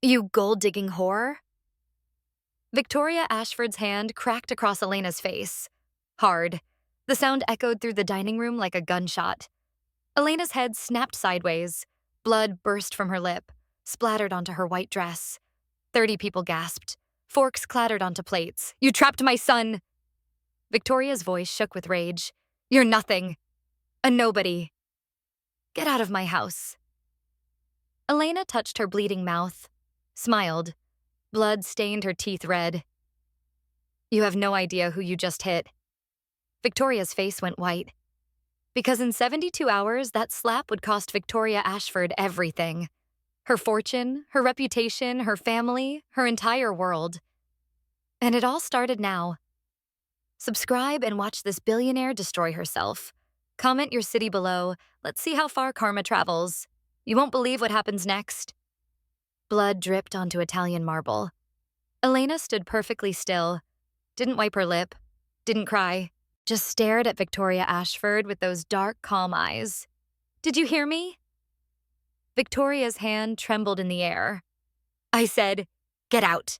You gold-digging whore? Victoria Ashford's hand cracked across Elena's face. Hard. The sound echoed through the dining room like a gunshot. Elena's head snapped sideways. Blood burst from her lip, splattered onto her white dress. 30 people gasped. Forks clattered onto plates. You trapped my son! Victoria's voice shook with rage. You're nothing. A nobody. Get out of my house. Elena touched her bleeding mouth, smiled. Blood stained her teeth red. You have no idea who you just hit. Victoria's face went white. Because in 72 hours, that slap would cost Victoria Ashford everything. Her fortune, her reputation, her family, her entire world. And it all started now. Subscribe and watch this billionaire destroy herself. Comment your city below. Let's see how far karma travels. You won't believe what happens next. Blood dripped onto Italian marble. Elena stood perfectly still, didn't wipe her lip, didn't cry, just stared at Victoria Ashford with those dark, calm eyes. Did you hear me? Victoria's hand trembled in the air. I said, get out.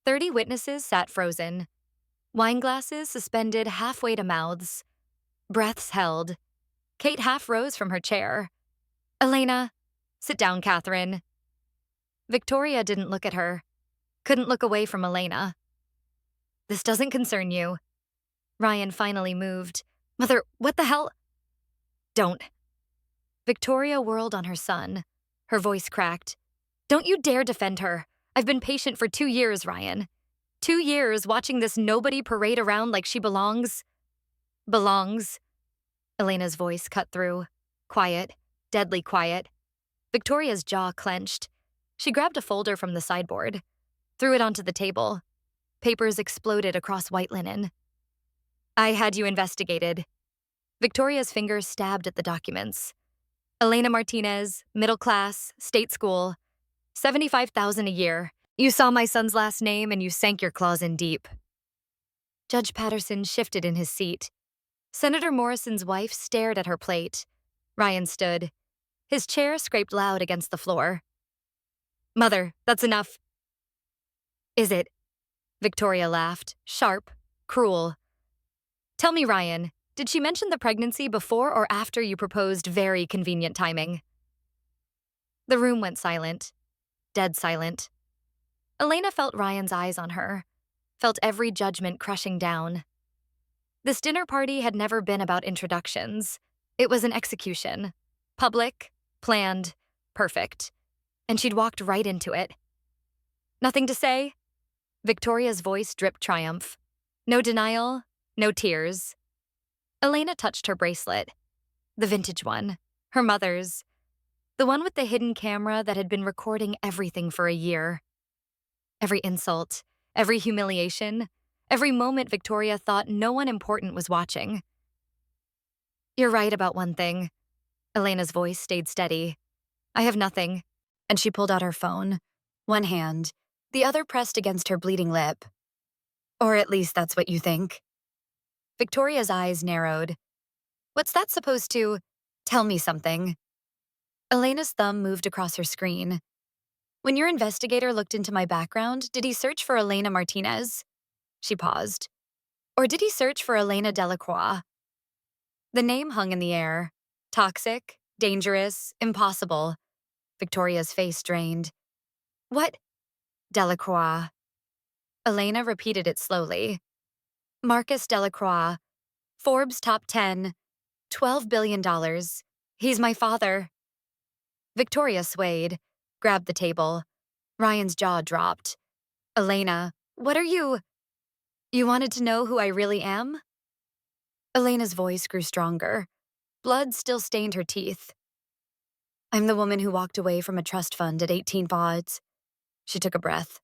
30 witnesses sat frozen. Wine glasses suspended halfway to mouths. Breaths held. Kate half rose from her chair. Elena, sit down, Catherine. Victoria didn't look at her. Couldn't look away from Elena. This doesn't concern you. Ryan finally moved. Mother, what the hell? Don't. Victoria whirled on her son. Her voice cracked. Don't you dare defend her. I've been patient for 2 years, Ryan. 2 years watching this nobody parade around like she belongs. Belongs. Elena's voice cut through. Quiet. Deadly quiet. Victoria's jaw clenched. She grabbed a folder from the sideboard, threw it onto the table. Papers exploded across white linen. I had you investigated. Victoria's fingers stabbed at the documents. Elena Martinez, middle class, state school, $75,000 a year. You saw my son's last name and you sank your claws in deep. Judge Patterson shifted in his seat. Senator Morrison's wife stared at her plate. Ryan stood. His chair scraped loud against the floor. Mother, that's enough. Is it? Victoria laughed, sharp, cruel. Tell me, Ryan, did she mention the pregnancy before or after you proposed very convenient timing? The room went silent, dead silent. Elena felt Ryan's eyes on her, felt every judgment crushing down. This dinner party had never been about introductions. It was an execution. Public, planned, perfect. And she'd walked right into it. Nothing to say? Victoria's voice dripped triumph. No denial, no tears. Elena touched her bracelet. The vintage one. Her mother's. The one with the hidden camera that had been recording everything for a year. Every insult, every humiliation, every moment Victoria thought no one important was watching. You're right about one thing. Elena's voice stayed steady. I have nothing. And she pulled out her phone. One hand, the other pressed against her bleeding lip. Or at least that's what you think. Victoria's eyes narrowed. What's that supposed to? Tell me something. Elena's thumb moved across her screen. When your investigator looked into my background, did he search for Elena Martinez? She paused. Or did he search for Elena Delacroix? The name hung in the air. Toxic, dangerous, impossible. Victoria's face drained. What? Delacroix. Elena repeated it slowly. Marcus Delacroix. Forbes top 10. $12 billion. He's my father. Victoria swayed, grabbed the table. Ryan's jaw dropped. Elena, what are you? You wanted to know who I really am? Elena's voice grew stronger. Blood still stained her teeth. I'm the woman who walked away from a trust fund at 18 odds. She took a breath.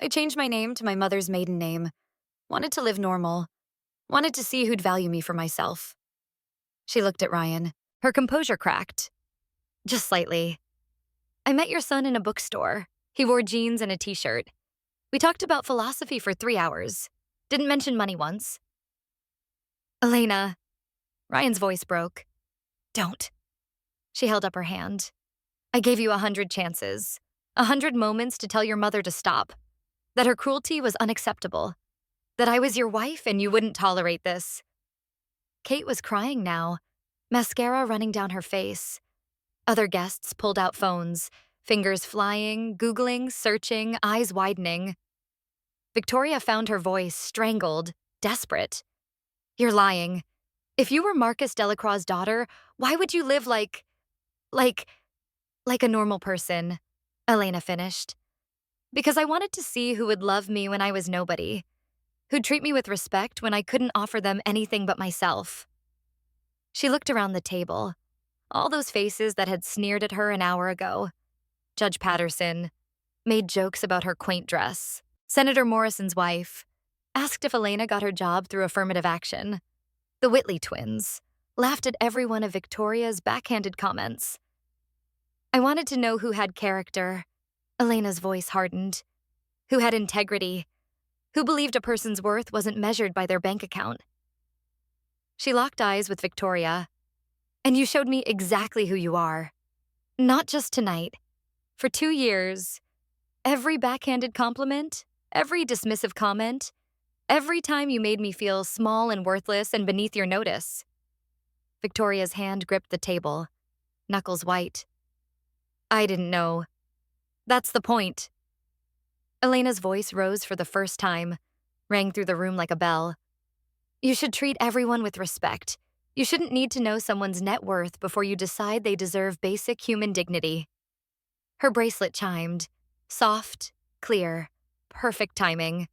I changed my name to my mother's maiden name. Wanted to live normal. Wanted to see who'd value me for myself. She looked at Ryan. Her composure cracked. Just slightly. I met your son in a bookstore. He wore jeans and a t-shirt. We talked about philosophy for 3 hours. Didn't mention money once. Elena. Ryan's voice broke. Don't. She held up her hand. I gave you 100 chances. 100 moments to tell your mother to stop, that her cruelty was unacceptable, that I was your wife and you wouldn't tolerate this. Kate was crying now, mascara running down her face. Other guests pulled out phones, fingers flying, Googling, searching, eyes widening. Victoria found her voice strangled, desperate. You're lying. If you were Marcus Delacroix's daughter, why would you live like, like a normal person? Elena finished. Because I wanted to see who would love me when I was nobody, who'd treat me with respect when I couldn't offer them anything but myself. She looked around the table, all those faces that had sneered at her an hour ago. Judge Patterson made jokes about her quaint dress. Senator Morrison's wife asked if Elena got her job through affirmative action. The Whitley twins laughed at every one of Victoria's backhanded comments. I wanted to know who had character. Elena's voice hardened. Who had integrity. Who believed a person's worth wasn't measured by their bank account. She locked eyes with Victoria. And you showed me exactly who you are. Not just tonight. For 2 years, every backhanded compliment, every dismissive comment, every time you made me feel small and worthless and beneath your notice. Victoria's hand gripped the table, knuckles white. I didn't know. That's the point. Elena's voice rose for the first time, rang through the room like a bell. You should treat everyone with respect. You shouldn't need to know someone's net worth before you decide they deserve basic human dignity. Her bracelet chimed, soft, clear, perfect timing.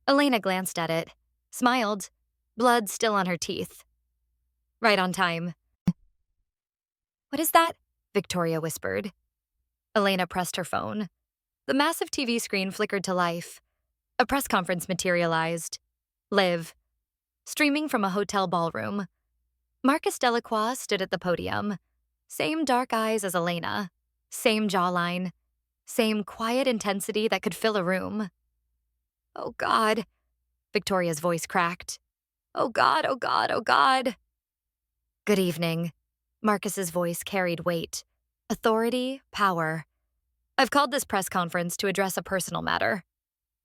Elena glanced at it, smiled, blood still on her teeth. Right on time. What is that? Victoria whispered. Elena pressed her phone. The massive TV screen flickered to life. A press conference materialized. Live. Streaming from a hotel ballroom. Marcus Delacroix stood at the podium. Same dark eyes as Elena. Same jawline. Same quiet intensity that could fill a room. Oh God. Victoria's voice cracked. Oh God, oh God, oh God. Good evening. Marcus's voice carried weight. Authority, power. I've called this press conference to address a personal matter.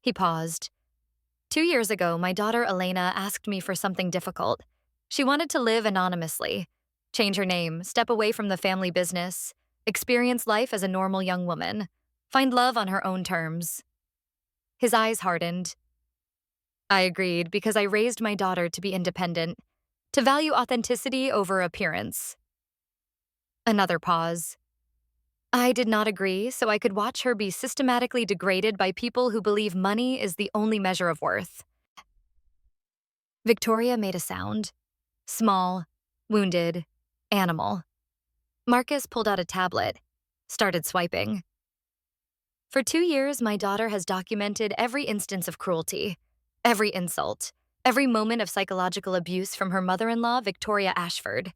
He paused. 2 years ago, my daughter Elena asked me for something difficult. She wanted to live anonymously, change her name, step away from the family business, experience life as a normal young woman, find love on her own terms. His eyes hardened. I agreed because I raised my daughter to be independent, to value authenticity over appearance. Another pause. I did not agree, so I could watch her be systematically degraded by people who believe money is the only measure of worth. Victoria made a sound. Small, wounded, animal. Marcus pulled out a tablet, started swiping. For 2 years, my daughter has documented every instance of cruelty, every insult, every moment of psychological abuse from her mother-in-law, Victoria Ashford.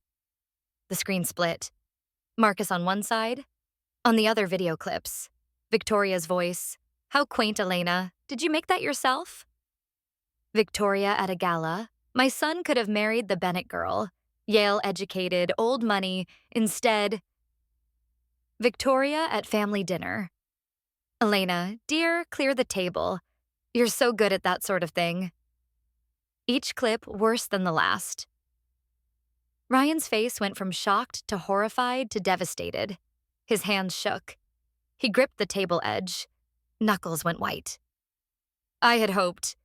The screen split. Marcus on one side, on the other video clips. Victoria's voice. How quaint, Elena. Did you make that yourself? Victoria at a gala. My son could have married the Bennett girl. Yale-educated, old money. Instead, Victoria at family dinner. Elena, dear, clear the table. You're so good at that sort of thing. Each clip worse than the last. Ryan's face went from shocked to horrified to devastated. His hands shook. He gripped the table edge. Knuckles went white. I had hoped,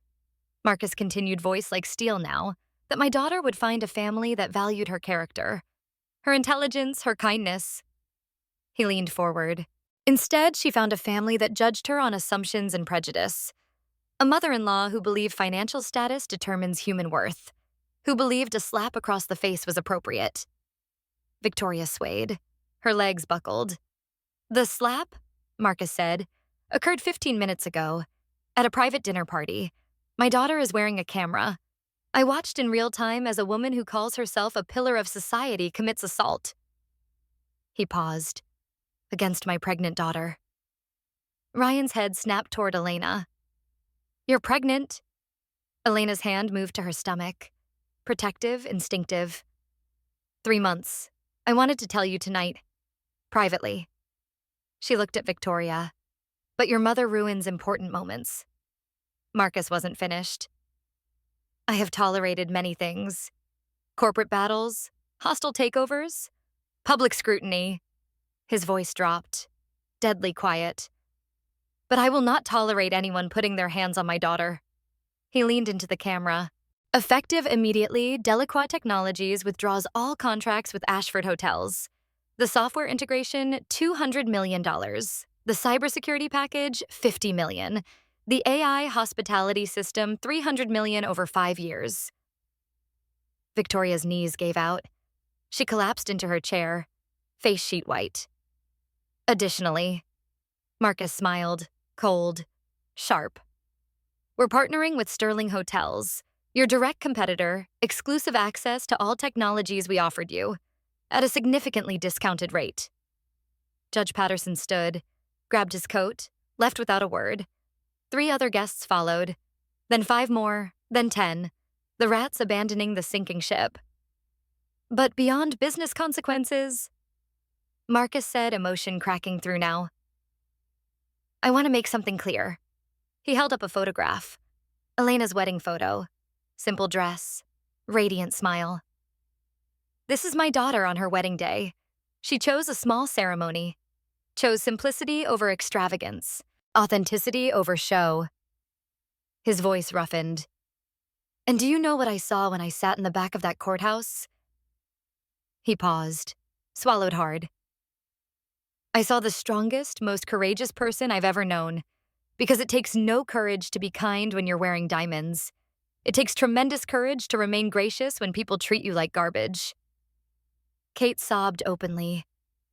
Marcus' continued voice like steel now, that my daughter would find a family that valued her character, her intelligence, her kindness. He leaned forward. Instead, she found a family that judged her on assumptions and prejudice. A mother-in-law who believed financial status determines human worth, who believed a slap across the face was appropriate. Victoria swayed. Her legs buckled. The slap, Marcus said, occurred 15 minutes ago, at a private dinner party. My daughter is wearing a camera. I watched in real time as a woman who calls herself a pillar of society commits assault. He paused. Against my pregnant daughter. Ryan's head snapped toward Elena. You're pregnant. Elena's hand moved to her stomach. Protective, instinctive. 3 months. I wanted to tell you tonight. Privately. She looked at Victoria. But your mother ruins important moments. Marcus wasn't finished. I have tolerated many things. Corporate battles, hostile takeovers, public scrutiny. His voice dropped, deadly quiet. But I will not tolerate anyone putting their hands on my daughter. He leaned into the camera. Effective immediately, Delacroix Technologies withdraws all contracts with Ashford Hotels. The software integration, $200 million. The cybersecurity package, $50 million. The AI hospitality system, $300 million over 5 years. Victoria's knees gave out. She collapsed into her chair, face sheet white. Additionally, Marcus smiled, cold, sharp. We're partnering with Sterling Hotels, your direct competitor, exclusive access to all technologies we offered you, at a significantly discounted rate. Judge Patterson stood, grabbed his coat, left without a word. 3 other guests followed, then 5 more, then 10, the rats abandoning the sinking ship. But beyond business consequences, Marcus said, emotion cracking through now. I want to make something clear. He held up a photograph. Elena's wedding photo. Simple dress, radiant smile. This is my daughter on her wedding day. She chose a small ceremony, chose simplicity over extravagance, authenticity over show. His voice roughened. And do you know what I saw when I sat in the back of that courthouse? He paused, swallowed hard. I saw the strongest, most courageous person I've ever known, because it takes no courage to be kind when you're wearing diamonds. It takes tremendous courage to remain gracious when people treat you like garbage. Kate sobbed openly.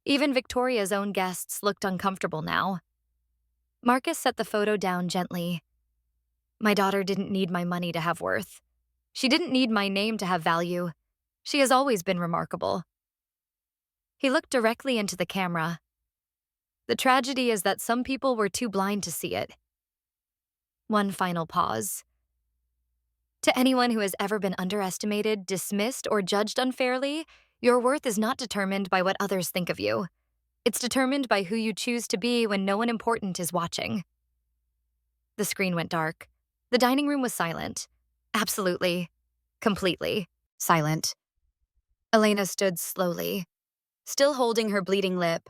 Even Victoria's own guests looked uncomfortable now. Marcus set the photo down gently. My daughter didn't need my money to have worth. She didn't need my name to have value. She has always been remarkable. He looked directly into the camera. The tragedy is that some people were too blind to see it. One final pause. To anyone who has ever been underestimated, dismissed, or judged unfairly, your worth is not determined by what others think of you. It's determined by who you choose to be when no one important is watching. The screen went dark. The dining room was silent. Absolutely, completely silent. Elena stood slowly, still holding her bleeding lip,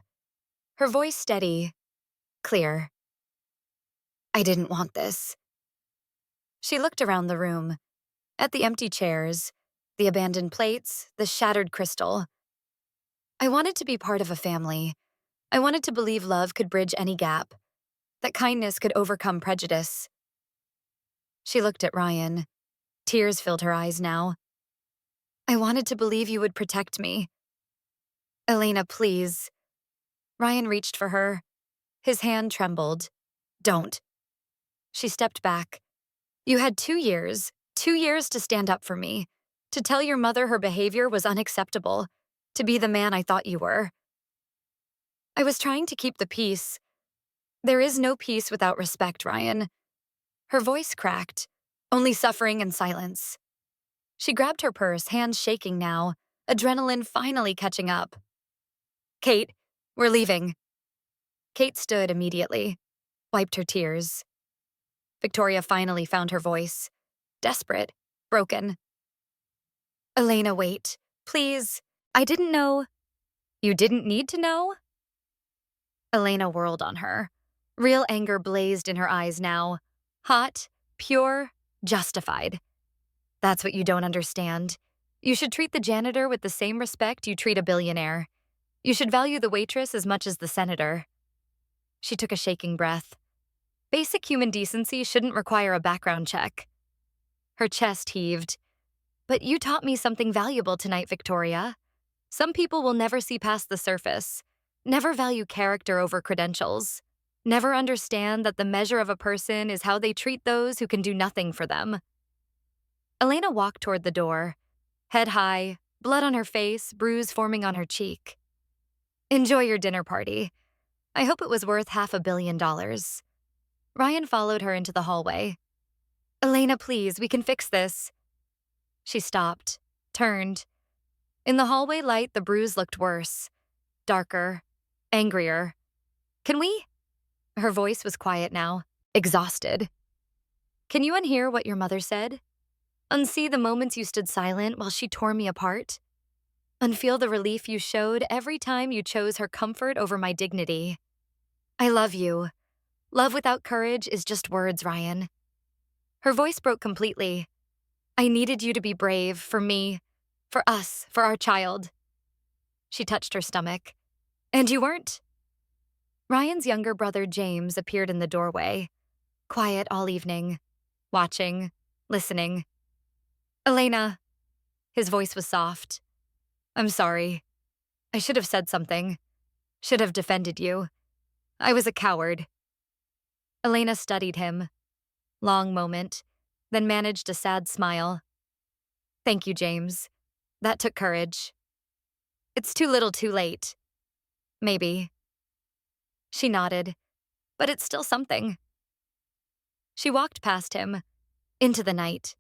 her voice steady, clear. I didn't want this. She looked around the room, at the empty chairs, the abandoned plates, the shattered crystal. I wanted to be part of a family. I wanted to believe love could bridge any gap, that kindness could overcome prejudice. She looked at Ryan. Tears filled her eyes now. I wanted to believe you would protect me. Elena, please. Ryan reached for her. His hand trembled. Don't. She stepped back. You had 2 years to stand up for me, to tell your mother her behavior was unacceptable, to be the man I thought you were. I was trying to keep the peace. There is no peace without respect, Ryan. Her voice cracked, only suffering and silence. She grabbed her purse, hands shaking now, adrenaline finally catching up. Kate, we're leaving. Kate stood immediately, wiped her tears. Victoria finally found her voice, desperate, broken. Elena, wait, please. I didn't know. You didn't need to know? Elena whirled on her. Real anger blazed in her eyes now. Hot, pure, justified. That's what you don't understand. You should treat the janitor with the same respect you treat a billionaire. You should value the waitress as much as the senator. She took a shaking breath. Basic human decency shouldn't require a background check. Her chest heaved. But you taught me something valuable tonight, Victoria. Some people will never see past the surface, never value character over credentials, never understand that the measure of a person is how they treat those who can do nothing for them. Elena walked toward the door, head high, blood on her face, bruise forming on her cheek. Enjoy your dinner party. I hope it was worth $500 million. Ryan followed her into the hallway. Elena, please, we can fix this. She stopped, turned. In the hallway light, the bruise looked worse, darker, angrier. Can we? Her voice was quiet now, exhausted. Can you unhear what your mother said? Unsee the moments you stood silent while she tore me apart? Unfeel the relief you showed every time you chose her comfort over my dignity? I love you. Love without courage is just words, Ryan. Her voice broke completely. I needed you to be brave for me, for us, for our child. She touched her stomach. And you weren't. Ryan's younger brother, James, appeared in the doorway, quiet all evening, watching, listening. Elena. His voice was soft. I'm sorry. I should have said something. Should have defended you. I was a coward. Elena studied him. Long moment, then managed a sad smile. Thank you, James. That took courage. It's too little too late. Maybe. She nodded, but it's still something. She walked past him, into the night.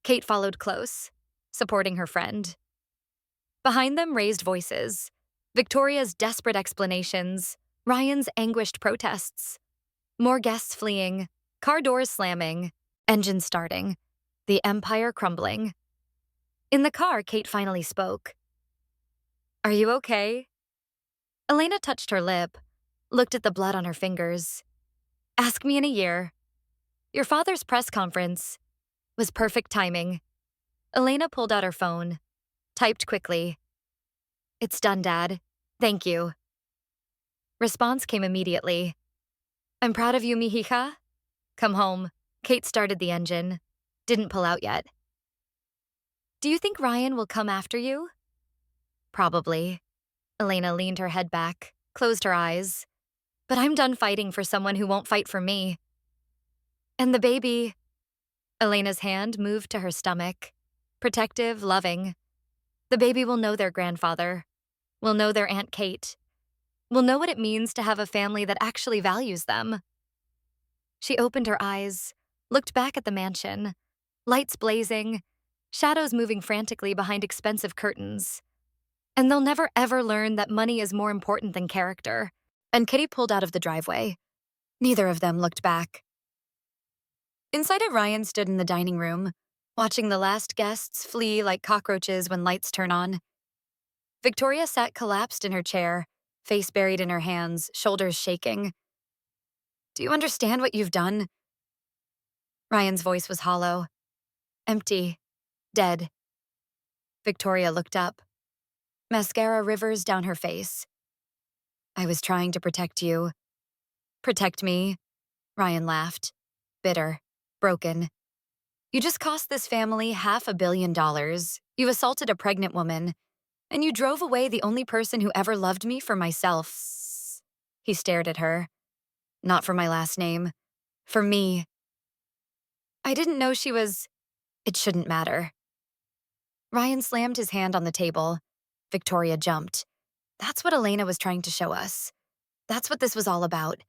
Kate followed close, supporting her friend. Behind them, raised voices. Victoria's desperate explanations, Ryan's anguished protests. More guests fleeing, car doors slamming, engine starting, the empire crumbling. In the car, Kate finally spoke. Are you okay? Elena touched her lip, looked at the blood on her fingers. Ask me in a year. Your father's press conference was perfect timing. Elena pulled out her phone, typed quickly. It's done, Dad. Thank you. Response came immediately. I'm proud of you, mijija. Come home. Kate started the engine. Didn't pull out yet. Do you think Ryan will come after you? Probably. Elena leaned her head back, closed her eyes. But I'm done fighting for someone who won't fight for me. And the baby. Elena's hand moved to her stomach. Protective, loving. The baby will know their grandfather. Will know their Aunt Kate. Will know what it means to have a family that actually values them. She opened her eyes, looked back at the mansion. Lights blazing, shadows moving frantically behind expensive curtains. And they'll never ever learn that money is more important than character. And Kitty pulled out of the driveway. Neither of them looked back. Inside it, Ryan stood in the dining room, watching the last guests flee like cockroaches when lights turn on. Victoria sat collapsed in her chair, face buried in her hands, shoulders shaking. Do you understand what you've done? Ryan's voice was hollow. Empty. Dead. Victoria looked up. Mascara rivers down her face. I was trying to protect you. Protect me? Ryan laughed. Bitter. Broken. You just cost this family $500 million. You assaulted a pregnant woman. And you drove away the only person who ever loved me for myself. He stared at her. Not for my last name. For me. I didn't know she was... It shouldn't matter. Ryan slammed his hand on the table. Victoria jumped. That's what Elena was trying to show us. That's what this was all about.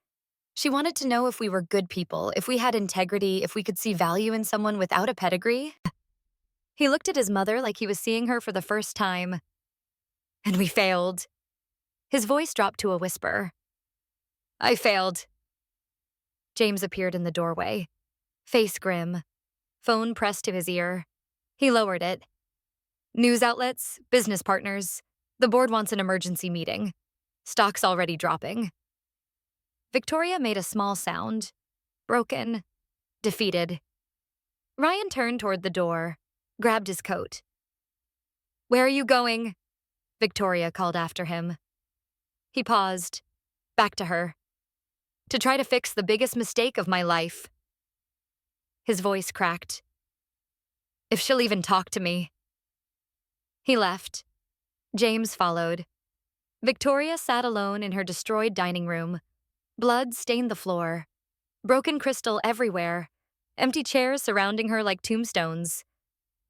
She wanted to know if we were good people, if we had integrity, if we could see value in someone without a pedigree. He looked at his mother like he was seeing her for the first time. And we failed. His voice dropped to a whisper. I failed. James appeared in the doorway, face grim, phone pressed to his ear. He lowered it. News outlets, business partners. The board wants an emergency meeting. Stock's already dropping. Victoria made a small sound. Broken. Defeated. Ryan turned toward the door, grabbed his coat. Where are you going? Victoria called after him. He paused. Back to her. To try to fix the biggest mistake of my life. His voice cracked. If she'll even talk to me. He left. James followed. Victoria sat alone in her destroyed dining room. Blood stained the floor. Broken crystal everywhere. Empty chairs surrounding her like tombstones.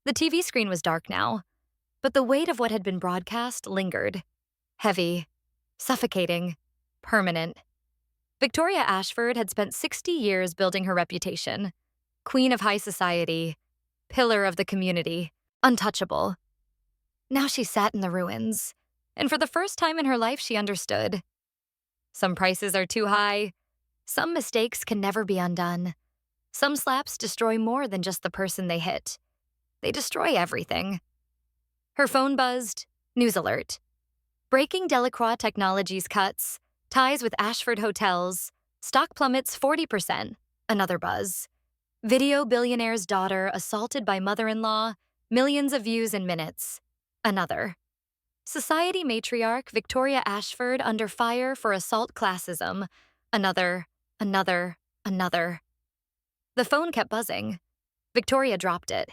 The TV screen was dark now, but the weight of what had been broadcast lingered. Heavy. Suffocating. Permanent. Victoria Ashford had spent 60 years building her reputation. Queen of high society. Pillar of the community. Untouchable. Now she sat in the ruins, and for the first time in her life she understood. Some prices are too high. Some mistakes can never be undone. Some slaps destroy more than just the person they hit. They destroy everything. Her phone buzzed. News alert. Breaking Delacroix Technologies cuts. Ties with Ashford Hotels. Stock plummets 40%. Another buzz. Video billionaire's daughter assaulted by mother-in-law. Millions of views in minutes. Another. Society matriarch Victoria Ashford under fire for assault classism. Another. Another. The phone kept buzzing. Victoria dropped it,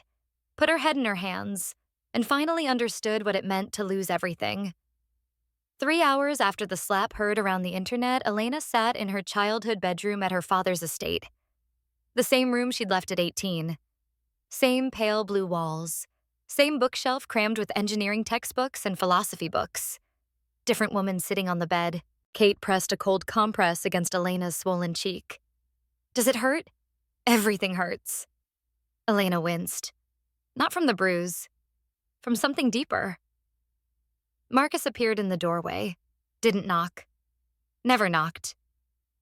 put her head in her hands, and finally understood what it meant to lose everything. 3 hours after the slap heard around the internet, Elena sat in her childhood bedroom at her father's estate. The same room she'd left at 18. Same pale blue walls. Same bookshelf crammed with engineering textbooks and philosophy books. Different woman sitting on the bed. Kate pressed a cold compress against Elena's swollen cheek. Does it hurt? Everything hurts. Elena winced. Not from the bruise. From something deeper. Marcus appeared in the doorway. Didn't knock. Never knocked.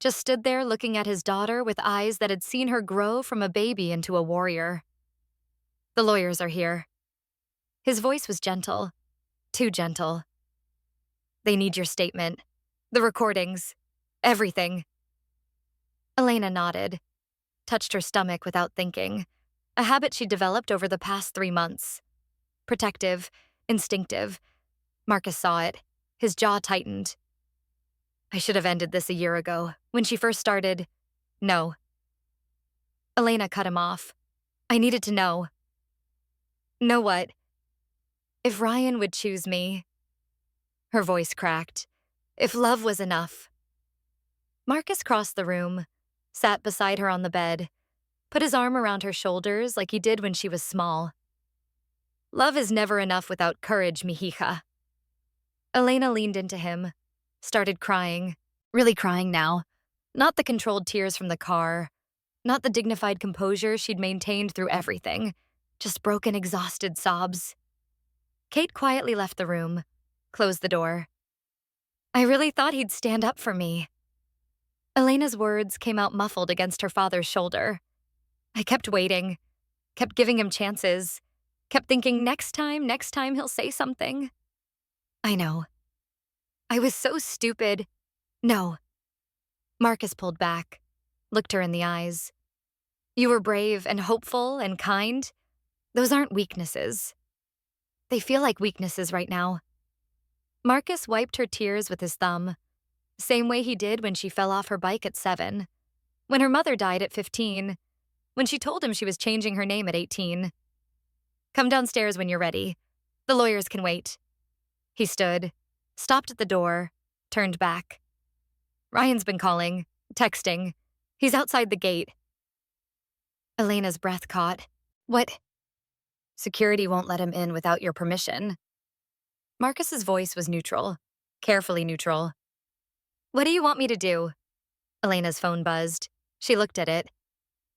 Just stood there looking at his daughter with eyes that had seen her grow from a baby into a warrior. The lawyers are here. His voice was gentle. Too gentle. They need your statement. The recordings. Everything. Elena nodded. Touched her stomach without thinking. A habit she'd developed over the past 3 months. Protective. Instinctive. Marcus saw it. His jaw tightened. I should have ended this a year ago, when she first started. No. Elena cut him off. I needed to know. Know what? If Ryan would choose me. Her voice cracked. If love was enough. Marcus crossed the room, sat beside her on the bed, put his arm around her shoulders like he did when she was small. Love is never enough without courage, mihija. Elena leaned into him, started crying, really crying now. Not the controlled tears from the car, not the dignified composure she'd maintained through everything, just broken, exhausted sobs. Kate quietly left the room, closed the door. I really thought he'd stand up for me. Elena's words came out muffled against her father's shoulder. I kept waiting, kept giving him chances, kept thinking next time he'll say something. I know. I was so stupid. No. Marcus pulled back, looked her in the eyes. You were brave and hopeful and kind. Those aren't weaknesses. They feel like weaknesses right now. Marcus wiped her tears with his thumb, same way he did when she fell off her bike at 7, when her mother died at 15, when she told him she was changing her name at 18. Come downstairs when you're ready. The lawyers can wait. He stood, stopped at the door, turned back. Ryan's been calling, texting. He's outside the gate. Elena's breath caught. What? Security won't let him in without your permission. Marcus's voice was neutral, carefully neutral. What do you want me to do? Elena's phone buzzed. She looked at it.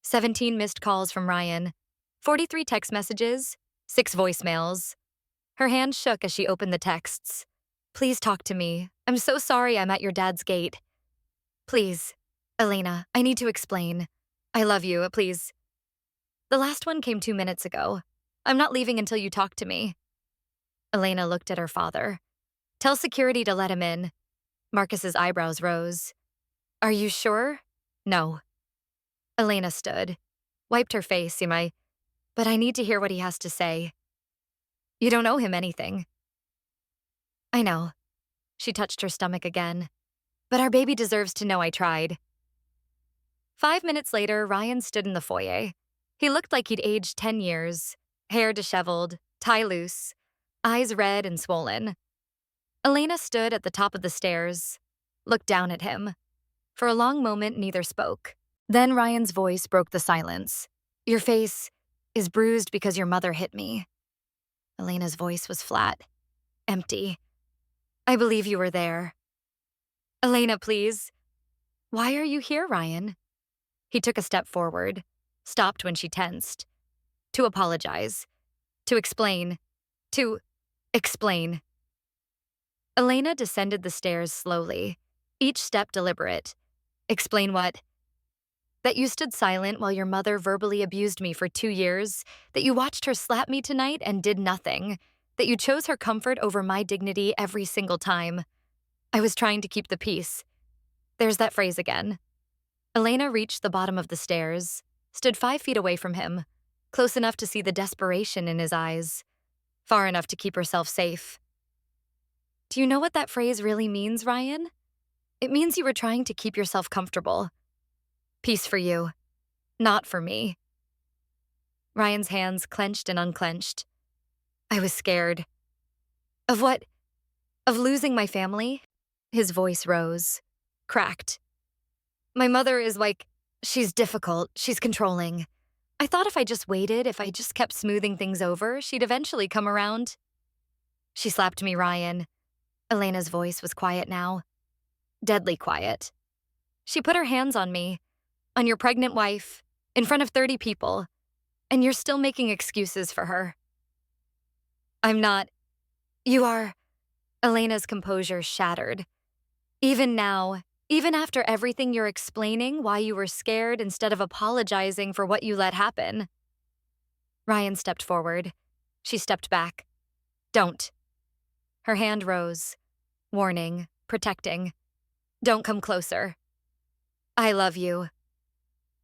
17 missed calls from Ryan, 43 text messages, 6 voicemails. Her hand shook as she opened the texts. Please talk to me. I'm so sorry I'm at your dad's gate. Please. Elena, I need to explain. I love you, please. The last one came 2 minutes ago. I'm not leaving until you talk to me. Elena looked at her father. Tell security to let him in. Marcus's eyebrows rose. Are you sure? No. Elena stood, wiped her face, but I need to hear what he has to say. You don't owe him anything. I know. She touched her stomach again. But our baby deserves to know I tried. 5 minutes later, Ryan stood in the foyer. He looked like he'd aged 10 years, hair disheveled, tie loose, eyes red and swollen. Elena stood at the top of the stairs, looked down at him. For a long moment, neither spoke. Then Ryan's voice broke the silence. Your face is bruised because your mother hit me. Elena's voice was flat, empty. I believe you were there. Elena, please. Why are you here, Ryan? He took a step forward, stopped when she tensed. To apologize. To explain. To explain. Elena descended the stairs slowly, each step deliberate. Explain what? That you stood silent while your mother verbally abused me for 2 years, that you watched her slap me tonight and did nothing, that you chose her comfort over my dignity every single time. I was trying to keep the peace. There's that phrase again. Elena reached the bottom of the stairs, stood 5 feet away from him, close enough to see the desperation in his eyes, far enough to keep herself safe. Do you know what that phrase really means, Ryan? It means you were trying to keep yourself comfortable. Peace for you, not for me. Ryan's hands clenched and unclenched. I was scared. Of what? Of losing my family? His voice rose, cracked. My mother is she's difficult, she's controlling. I thought if I just waited, if I just kept smoothing things over, she'd eventually come around. She slapped me, Ryan. Elena's voice was quiet now. Deadly quiet. She put her hands on me, on your pregnant wife, in front of 30 people, and you're still making excuses for her. I'm not. You are. Elena's composure shattered. Even now, even after everything you're explaining why you were scared instead of apologizing for what you let happen. Ryan stepped forward. She stepped back. Don't. Her hand rose. Warning, protecting. Don't come closer. I love you.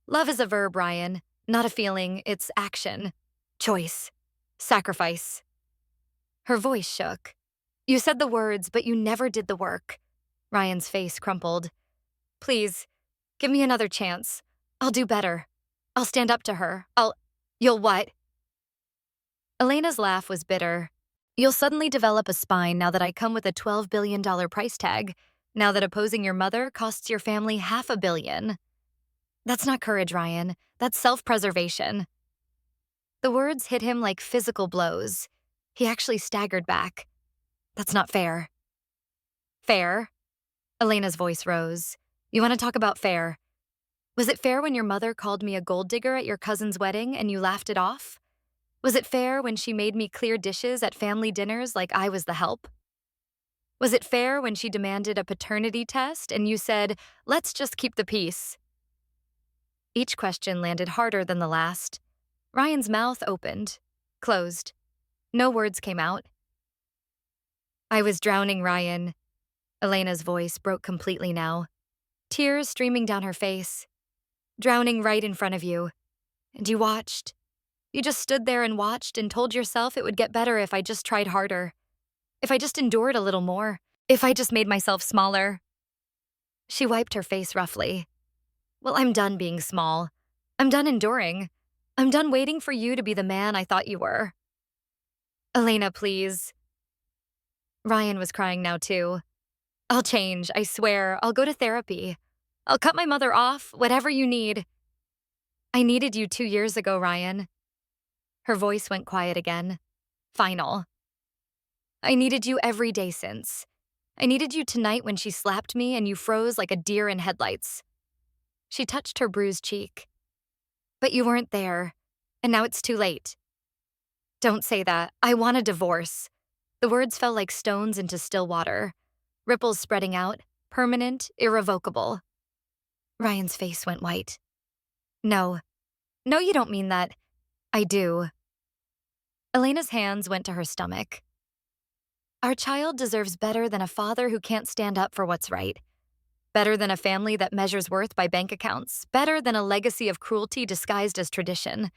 Love is a verb, Ryan, not a feeling, it's action. Choice. Sacrifice. Her voice shook. You said the words, but you never did the work. Ryan's face crumpled. Please, give me another chance. I'll do better. I'll stand up to her. You'll what? Elena's laugh was bitter. You'll suddenly develop a spine now that I come with a $12 billion price tag, now that opposing your mother costs your family $500 million. That's not courage, Ryan. That's self-preservation. The words hit him like physical blows. He actually staggered back. That's not fair. Fair? Elena's voice rose. You want to talk about fair? Was it fair when your mother called me a gold digger at your cousin's wedding and you laughed it off? Was it fair when she made me clear dishes at family dinners like I was the help? Was it fair when she demanded a paternity test and you said, let's just keep the peace? Each question landed harder than the last. Ryan's mouth opened, closed. No words came out. I was drowning, Ryan. Elena's voice broke completely now. Tears streaming down her face. Drowning right in front of you. And you watched. You just stood there and watched and told yourself it would get better if I just tried harder. If I just endured a little more. If I just made myself smaller. She wiped her face roughly. Well, I'm done being small. I'm done enduring. I'm done waiting for you to be the man I thought you were. Elena, please. Ryan was crying now too. I'll change, I swear. I'll go to therapy. I'll cut my mother off, whatever you need. I needed you 2 years ago, Ryan. Her voice went quiet again. Final. I needed you every day since. I needed you tonight when she slapped me and you froze like a deer in headlights. She touched her bruised cheek. But you weren't there, and now it's too late. Don't say that. I want a divorce. The words fell like stones into still water, ripples spreading out, permanent, irrevocable. Ryan's face went white. No. No, you don't mean that. I do. Elena's hands went to her stomach. Our child deserves better than a father who can't stand up for what's right. Better than a family that measures worth by bank accounts. Better than a legacy of cruelty disguised as tradition.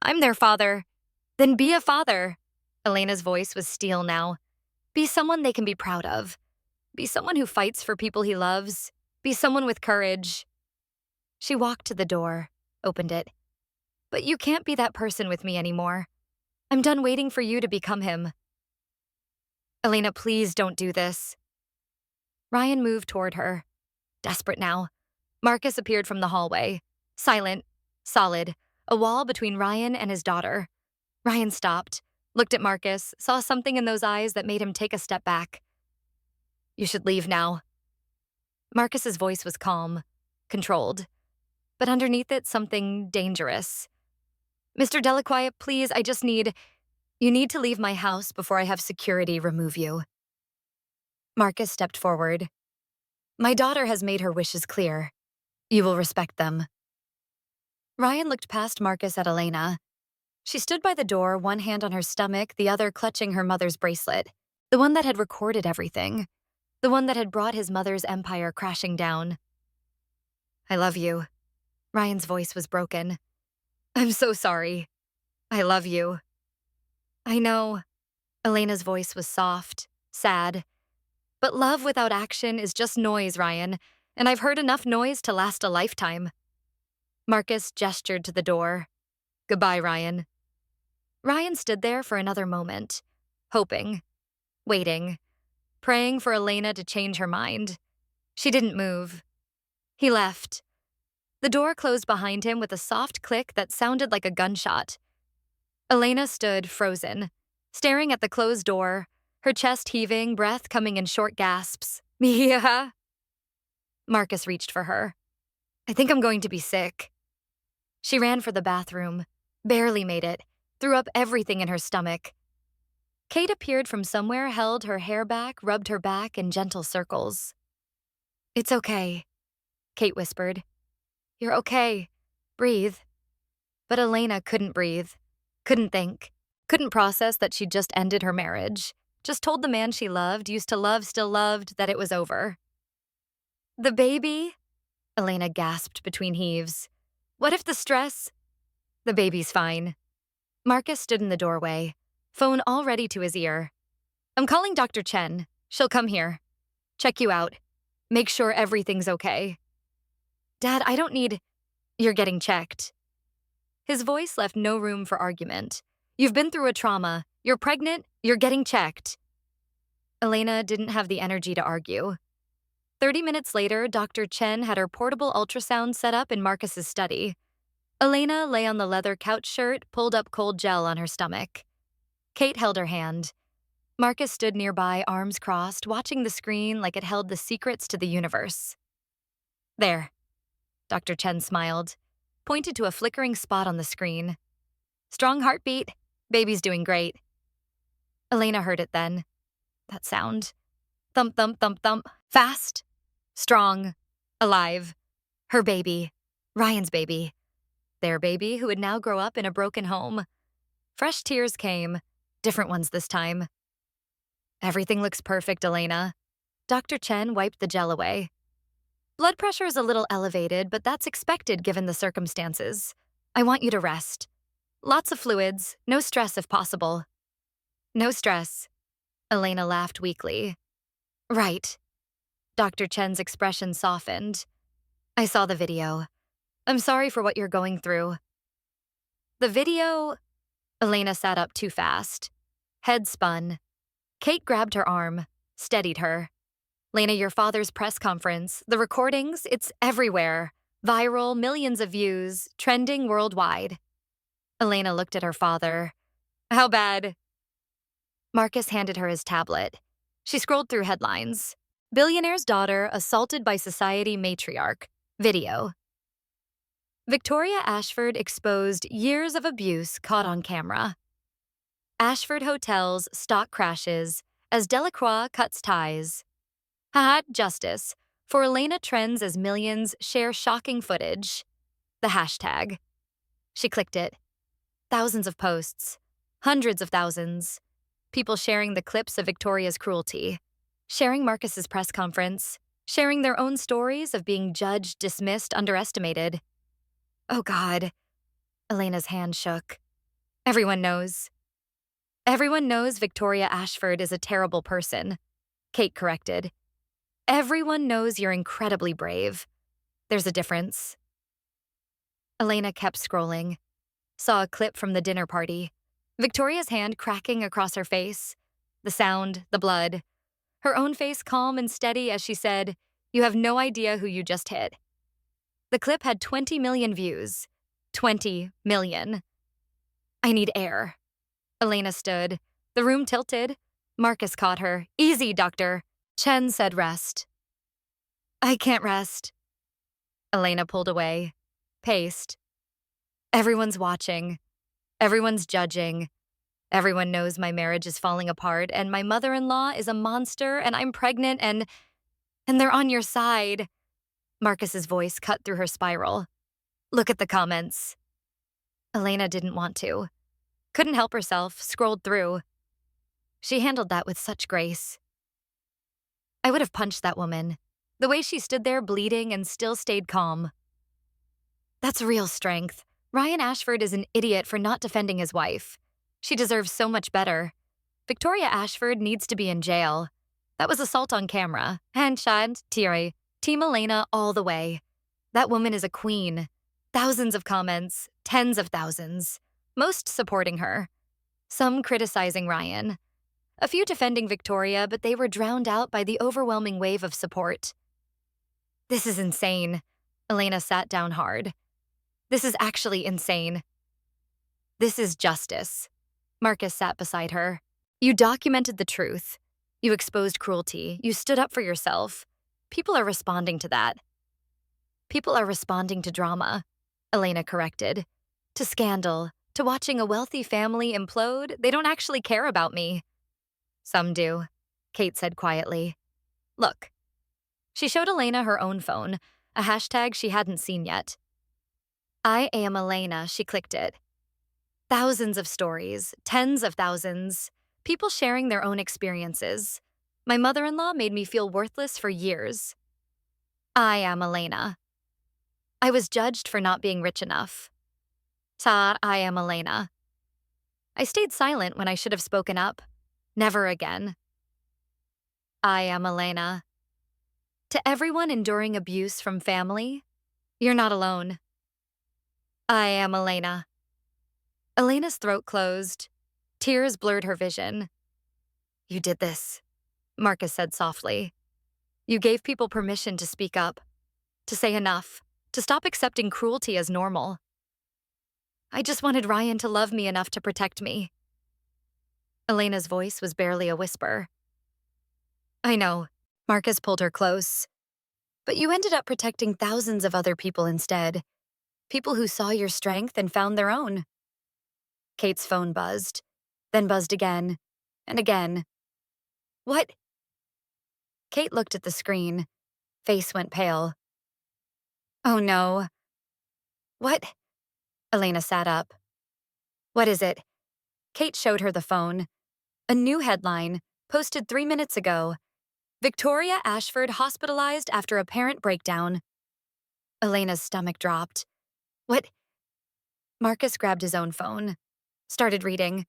I'm their father. Then be a father. Elena's voice was steel now. Be someone they can be proud of. Be someone who fights for people he loves. Be someone with courage. She walked to the door, opened it. But you can't be that person with me anymore. I'm done waiting for you to become him. Elena, please don't do this. Ryan moved toward her. Desperate now. Marcus appeared from the hallway. Silent, solid, a wall between Ryan and his daughter. Ryan stopped, looked at Marcus, saw something in those eyes that made him take a step back. You should leave now. Marcus's voice was calm, controlled, but underneath it something dangerous. Mr. Delacroix, please, you need to leave my house before I have security remove you. Marcus stepped forward. My daughter has made her wishes clear. You will respect them. Ryan looked past Marcus at Elena. She stood by the door, one hand on her stomach, the other clutching her mother's bracelet, the one that had recorded everything, the one that had brought his mother's empire crashing down. I love you. Ryan's voice was broken. I'm so sorry. I love you. I know. Elena's voice was soft, sad. But love without action is just noise, Ryan, and I've heard enough noise to last a lifetime. Marcus gestured to the door. Goodbye, Ryan. Ryan stood there for another moment, hoping, waiting, praying for Elena to change her mind. She didn't move. He left. The door closed behind him with a soft click that sounded like a gunshot. Elena stood frozen, staring at the closed door, her chest heaving, breath coming in short gasps. Yeah. Marcus reached for her. I think I'm going to be sick. She ran for the bathroom, barely made it, threw up everything in her stomach. Kate appeared from somewhere, held her hair back, rubbed her back in gentle circles. It's okay, Kate whispered. You're okay. Breathe. But Elena couldn't breathe, couldn't think, couldn't process that she'd just ended her marriage, just told the man she loved, used to love, still loved, that it was over. The baby? Elena gasped between heaves. What if the stress? The baby's fine. Marcus stood in the doorway, phone already to his ear. I'm calling Dr. Chen. She'll come here. Check you out. Make sure everything's okay. Dad, I don't need... You're getting checked. His voice left no room for argument. You've been through a trauma. You're pregnant. You're getting checked. Elena didn't have the energy to argue. 30 minutes later, Dr. Chen had her portable ultrasound set up in Marcus's study. Elena lay on the leather couch shirt, pulled up cold gel on her stomach. Kate held her hand. Marcus stood nearby, arms crossed, watching the screen like it held the secrets to the universe. There. Dr. Chen smiled, pointed to a flickering spot on the screen. Strong heartbeat. Baby's doing great. Elena heard it then. That sound. Thump, thump, thump, thump. Fast. Strong. Alive. Her baby. Ryan's baby. Their baby, who would now grow up in a broken home. Fresh tears came. Different ones this time. Everything looks perfect, Elena. Dr. Chen wiped the gel away. Blood pressure is a little elevated, but that's expected given the circumstances. I want you to rest. Lots of fluids, no stress if possible. No stress. Elena laughed weakly. Right. Dr. Chen's expression softened. I saw the video. I'm sorry for what you're going through. The video... Elena sat up too fast. Head spun. Kate grabbed her arm, steadied her. Lena, your father's press conference, the recordings, it's everywhere. Viral, millions of views, trending worldwide. Elena looked at her father. How bad? Marcus handed her his tablet. She scrolled through headlines. Billionaire's daughter assaulted by society matriarch. Video. Victoria Ashford exposed years of abuse caught on camera. Ashford Hotel's stock crashes as Delacroix cuts ties. Haha, justice. For Elena trends as millions share shocking footage. The hashtag. She clicked it. Thousands of posts. Hundreds of thousands. People sharing the clips of Victoria's cruelty. Sharing Marcus's press conference. Sharing their own stories of being judged, dismissed, underestimated. Oh God. Elena's hand shook. Everyone knows. Everyone knows Victoria Ashford is a terrible person. Kate corrected. Everyone knows you're incredibly brave. There's a difference. Elena kept scrolling. Saw a clip from the dinner party. Victoria's hand cracking across her face. The sound, the blood. Her own face calm and steady as she said, You have no idea who you just hit. The clip had 20 million views. 20 million. I need air. Elena stood. The room tilted. Marcus caught her. Easy, doctor. Chen said rest. I can't rest. Elena pulled away. Paced. Everyone's watching. Everyone's judging. Everyone knows my marriage is falling apart and my mother-in-law is a monster and I'm pregnant and And they're on your side. Marcus's voice cut through her spiral. Look at the comments. Elena didn't want to. Couldn't help herself, scrolled through. She handled that with such grace. I would have punched that woman. The way she stood there bleeding and still stayed calm. That's real strength. Ryan Ashford is an idiot for not defending his wife. She deserves so much better. Victoria Ashford needs to be in jail. That was assault on camera. And Thierry, Team Elena all the way. That woman is a queen. Thousands of comments, tens of thousands. Most supporting her. Some criticizing Ryan. A few defending Victoria, but they were drowned out by the overwhelming wave of support. This is insane. Elena sat down hard. This is actually insane. This is justice. Marcus sat beside her. You documented the truth. You exposed cruelty. You stood up for yourself. People are responding to that. People are responding to drama, Elena corrected. To scandal, to watching a wealthy family implode. They don't actually care about me. Some do, Kate said quietly. Look. She showed Elena her own phone, a hashtag she hadn't seen yet. I am Elena, she clicked it. Thousands of stories, tens of thousands, people sharing their own experiences. My mother-in-law made me feel worthless for years. I am Elena. I was judged for not being rich enough. I am Elena. I stayed silent when I should have spoken up. Never again. I am Elena. To everyone enduring abuse from family, you're not alone. I am Elena. Elena's throat closed. Tears blurred her vision. You did this, Marcus said softly. You gave people permission to speak up, to say enough, to stop accepting cruelty as normal. I just wanted Ryan to love me enough to protect me. Elena's voice was barely a whisper. I know, Marcus pulled her close. But you ended up protecting thousands of other people instead. People who saw your strength and found their own. Kate's phone buzzed, then buzzed again, and again. What? Kate looked at the screen. Face went pale. Oh no. What? Elena sat up. What is it? Kate showed her the phone. A new headline, posted 3 minutes ago. Victoria Ashford hospitalized after apparent breakdown. Elena's stomach dropped. What? Marcus grabbed his own phone. Started reading.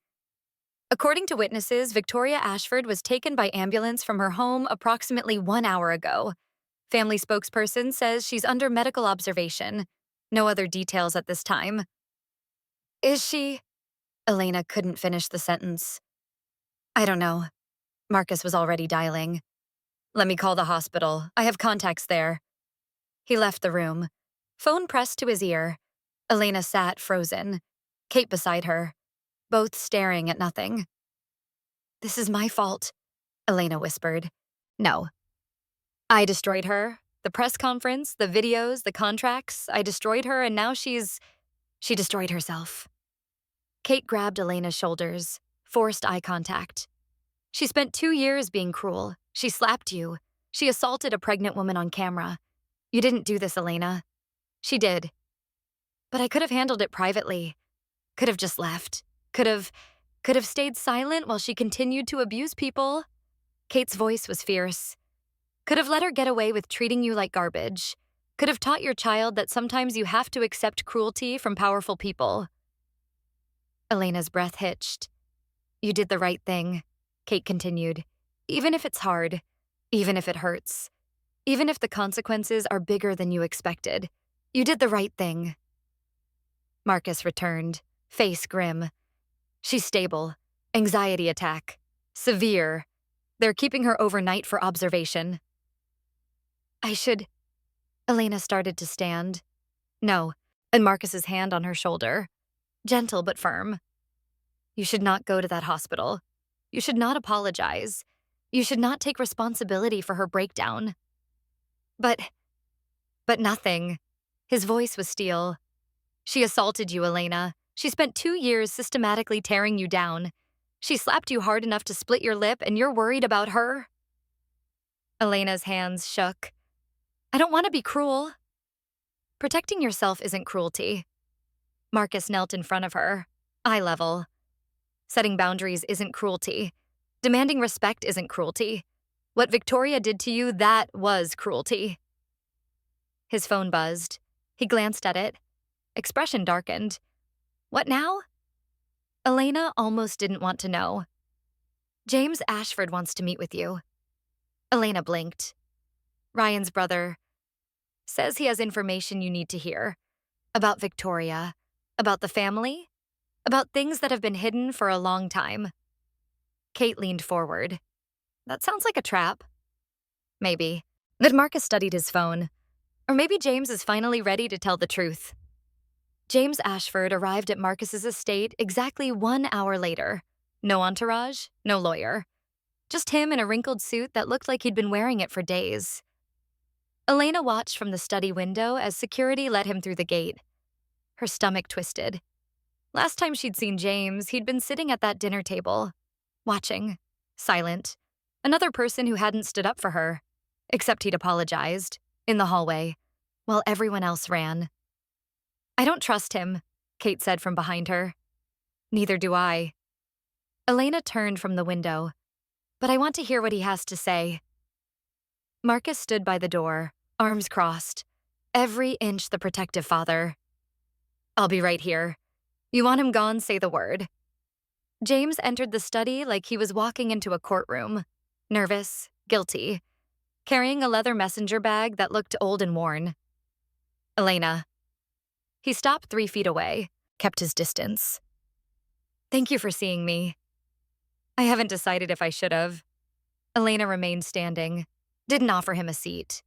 According to witnesses, Victoria Ashford was taken by ambulance from her home approximately 1 hour ago. Family spokesperson says she's under medical observation. No other details at this time. Is she? Elena couldn't finish the sentence. I don't know. Marcus was already dialing. Let me call the hospital. I have contacts there. He left the room. Phone pressed to his ear. Elena sat frozen. Kate beside her. Both staring at nothing. This is my fault, Elena whispered. No. I destroyed her. The press conference, the videos, the contracts. I destroyed her and now she destroyed herself. Kate grabbed Elena's shoulders, forced eye contact. She spent 2 years being cruel. She slapped you. She assaulted a pregnant woman on camera. You didn't do this, Elena. She did. But I could have handled it privately. Could have just left. Could have stayed silent while she continued to abuse people. Kate's voice was fierce. Could have let her get away with treating you like garbage. Could have taught your child that sometimes you have to accept cruelty from powerful people. Elena's breath hitched. You did the right thing, Kate continued. Even if it's hard, even if it hurts, even if the consequences are bigger than you expected, you did the right thing. Marcus returned, face grim. She's stable. Anxiety attack. Severe. They're keeping her overnight for observation. Elena started to stand. No, and Marcus's hand on her shoulder. Gentle but firm. You should not go to that hospital. You should not apologize. You should not take responsibility for her breakdown. But nothing. His voice was steel. She assaulted you, Elena. She spent 2 years systematically tearing you down. She slapped you hard enough to split your lip and you're worried about her? Elena's hands shook. I don't want to be cruel. Protecting yourself isn't cruelty. Marcus knelt in front of her, eye level. Setting boundaries isn't cruelty. Demanding respect isn't cruelty. What Victoria did to you, that was cruelty. His phone buzzed. He glanced at it. Expression darkened. What now? Elena almost didn't want to know. James Ashford wants to meet with you. Elena blinked. Ryan's brother says he has information you need to hear. About Victoria. About the family. About things that have been hidden for a long time. Kate leaned forward. That sounds like a trap. Maybe. That Marcus studied his phone. Or maybe James is finally ready to tell the truth. James Ashford arrived at Marcus's estate exactly 1 hour later. No entourage, no lawyer. Just him in a wrinkled suit that looked like he'd been wearing it for days. Elena watched from the study window as security let him through the gate. Her stomach twisted. Last time she'd seen James, he'd been sitting at that dinner table, watching, silent. Another person who hadn't stood up for her, except he'd apologized, in the hallway, while everyone else ran. I don't trust him, Kate said from behind her. Neither do I. Elena turned from the window. But I want to hear what he has to say. Marcus stood by the door, arms crossed, every inch the protective father. I'll be right here. You want him gone, say the word. James entered the study like he was walking into a courtroom, nervous, guilty, carrying a leather messenger bag that looked old and worn. Elena. He stopped 3 feet away, kept his distance. Thank you for seeing me. I haven't decided if I should have. Elena remained standing, didn't offer him a seat.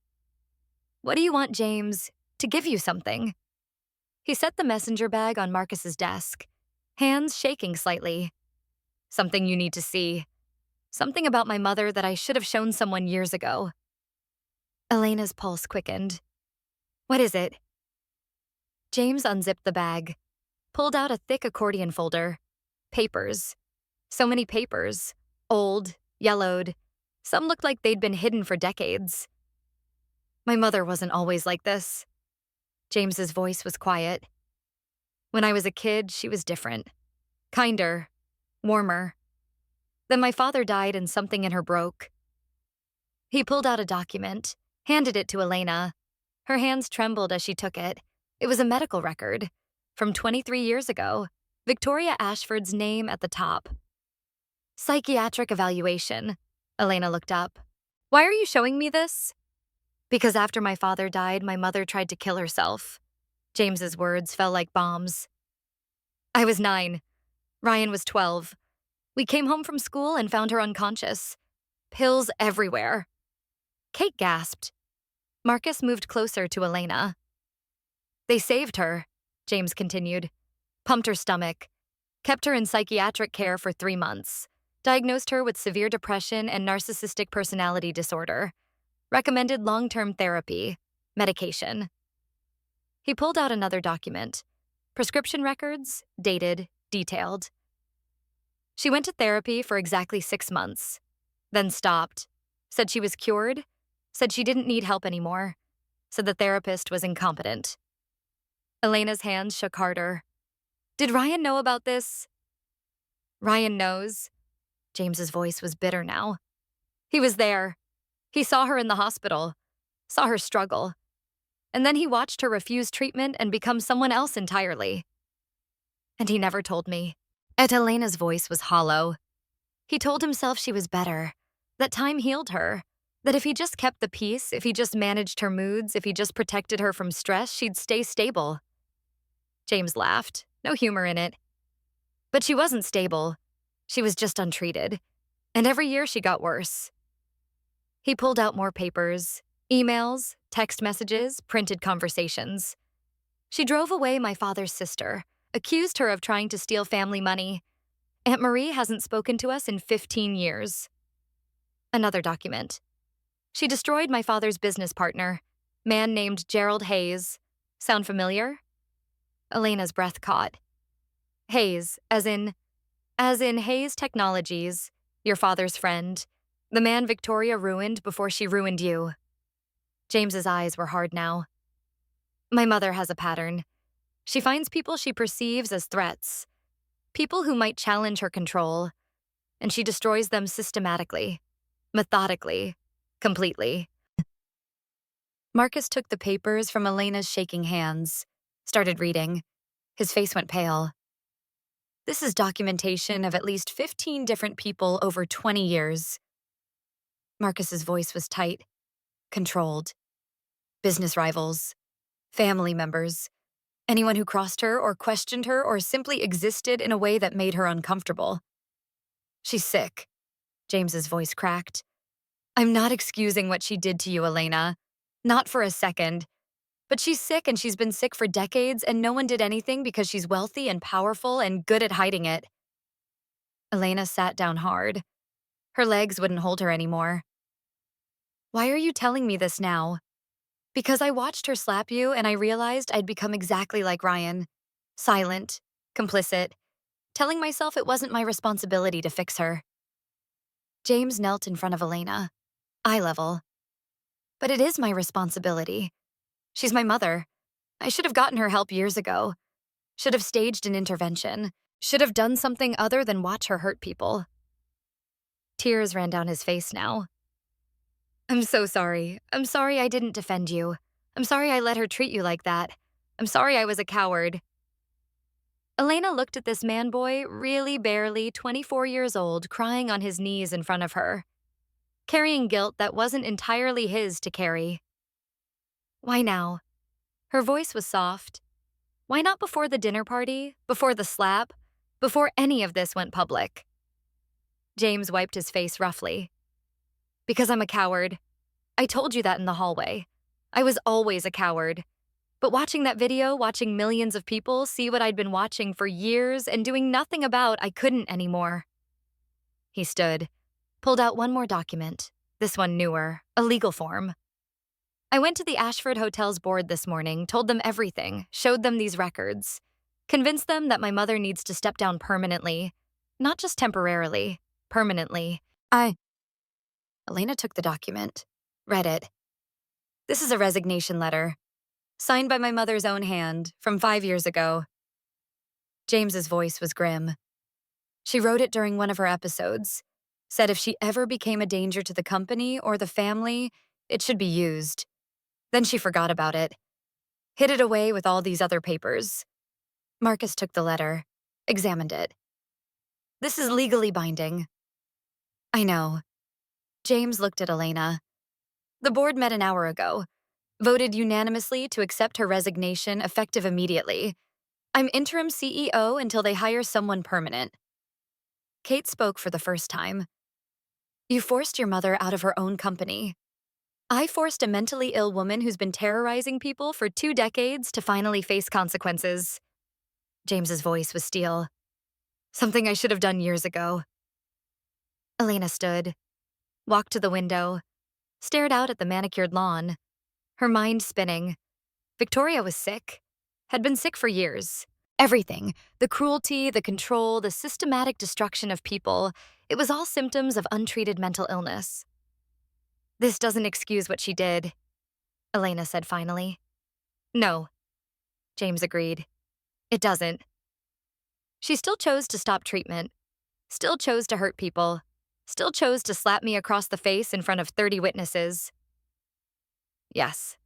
What do you want, James? To give you something. He set the messenger bag on Marcus's desk, hands shaking slightly. Something you need to see. Something about my mother that I should have shown someone years ago. Elena's pulse quickened. What is it? James unzipped the bag, pulled out a thick accordion folder. Papers. So many papers. Old, yellowed. Some looked like they'd been hidden for decades. My mother wasn't always like this. James's voice was quiet. When I was a kid, she was different. Kinder. Warmer. Then my father died and something in her broke. He pulled out a document, handed it to Elena. Her hands trembled as she took it. It was a medical record. From 23 years ago. Victoria Ashford's name at the top. Psychiatric evaluation. Elena looked up. Why are you showing me this? Because after my father died, my mother tried to kill herself. James's words fell like bombs. I was 9. Ryan was 12. We came home from school and found her unconscious. Pills everywhere. Kate gasped. Marcus moved closer to Elena. They saved her, James continued. Pumped her stomach. Kept her in psychiatric care for 3 months. Diagnosed her with severe depression and narcissistic personality disorder. Recommended long-term therapy, medication. He pulled out another document. Prescription records, dated, detailed. She went to therapy for exactly 6 months. Then stopped. Said she was cured. Said she didn't need help anymore. Said the therapist was incompetent. Elena's hands shook harder. Did Ryan know about this? Ryan knows. James's voice was bitter now. He was there. He saw her in the hospital. Saw her struggle. And then he watched her refuse treatment and become someone else entirely. And he never told me. Elena's voice was hollow. He told himself she was better. That time healed her. That if he just kept the peace, if he just managed her moods, if he just protected her from stress, she'd stay stable. James laughed. No humor in it. But she wasn't stable. She was just untreated. And every year she got worse. He pulled out more papers, emails, text messages, printed conversations. She drove away my father's sister, accused her of trying to steal family money. Aunt Marie hasn't spoken to us in 15 years. Another document. She destroyed my father's business partner, man named Gerald Hayes. Sound familiar? Elena's breath caught. Hayes, as in Hayes Technologies, your father's friend, The man Victoria ruined before she ruined you. James's eyes were hard now. My mother has a pattern. She finds people she perceives as threats, people who might challenge her control, and she destroys them systematically, methodically, completely. Marcus took the papers from Elena's shaking hands, started reading. His face went pale. This is documentation of at least 15 different people over 20 years. Marcus's voice was tight, controlled. Business rivals, family members, anyone who crossed her or questioned her or simply existed in a way that made her uncomfortable. She's sick. James's voice cracked. I'm not excusing what she did to you, Elena. Not for a second. But she's sick and she's been sick for decades and no one did anything because she's wealthy and powerful and good at hiding it. Elena sat down hard. Her legs wouldn't hold her anymore. Why are you telling me this now? Because I watched her slap you and I realized I'd become exactly like Ryan. Silent, complicit, telling myself it wasn't my responsibility to fix her. James knelt in front of Elena, eye level. But it is my responsibility. She's my mother. I should have gotten her help years ago. Should have staged an intervention. Should have done something other than watch her hurt people. Tears ran down his face now. I'm so sorry. I'm sorry I didn't defend you. I'm sorry I let her treat you like that. I'm sorry I was a coward. Elena looked at this man boy, really barely 24 years old, crying on his knees in front of her, carrying guilt that wasn't entirely his to carry. Why now? Her voice was soft. Why not before the dinner party, before the slap, before any of this went public? James wiped his face roughly. Because I'm a coward. I told you that in the hallway. I was always a coward. But watching that video, watching millions of people see what I'd been watching for years and doing nothing about, I couldn't anymore. He stood, pulled out one more document, this one newer, a legal form. I went to the Ashford Hotel's board this morning, told them everything, showed them these records, convinced them that my mother needs to step down permanently, not just temporarily, permanently. Elena took the document, read it. This is a resignation letter, signed by my mother's own hand from 5 years ago. James's voice was grim. She wrote it during one of her episodes, said if she ever became a danger to the company or the family, it should be used. Then she forgot about it, hid it away with all these other papers. Marcus took the letter, examined it. This is legally binding. I know. James looked at Elena. The board met an hour ago, voted unanimously to accept her resignation effective immediately. I'm interim CEO until they hire someone permanent. Kate spoke for the first time. You forced your mother out of her own company. I forced a mentally ill woman who's been terrorizing people for 2 decades to finally face consequences. James's voice was steel. Something I should have done years ago. Elena stood, walked to the window, stared out at the manicured lawn, her mind spinning. Victoria was sick, had been sick for years. Everything, the cruelty, the control, the systematic destruction of people, it was all symptoms of untreated mental illness. This doesn't excuse what she did, Elena said finally. No, James agreed. It doesn't. She still chose to stop treatment, still chose to hurt people, still chose to slap me across the face in front of 30 witnesses. Yes.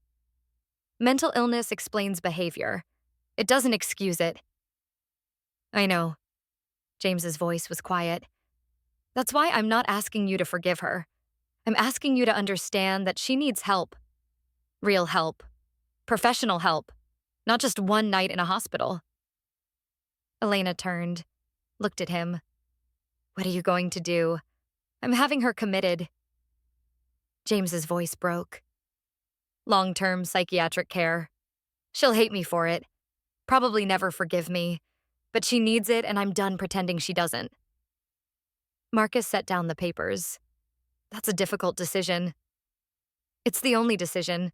Mental illness explains behavior. It doesn't excuse it. I know. James's voice was quiet. That's why I'm not asking you to forgive her. I'm asking you to understand that she needs help. Real help. Professional help. Not just one night in a hospital. Elena turned, looked at him. What are you going to do? I'm having her committed. James's voice broke. Long-term psychiatric care. She'll hate me for it. Probably never forgive me. But she needs it and I'm done pretending she doesn't. Marcus set down the papers. That's a difficult decision. It's the only decision.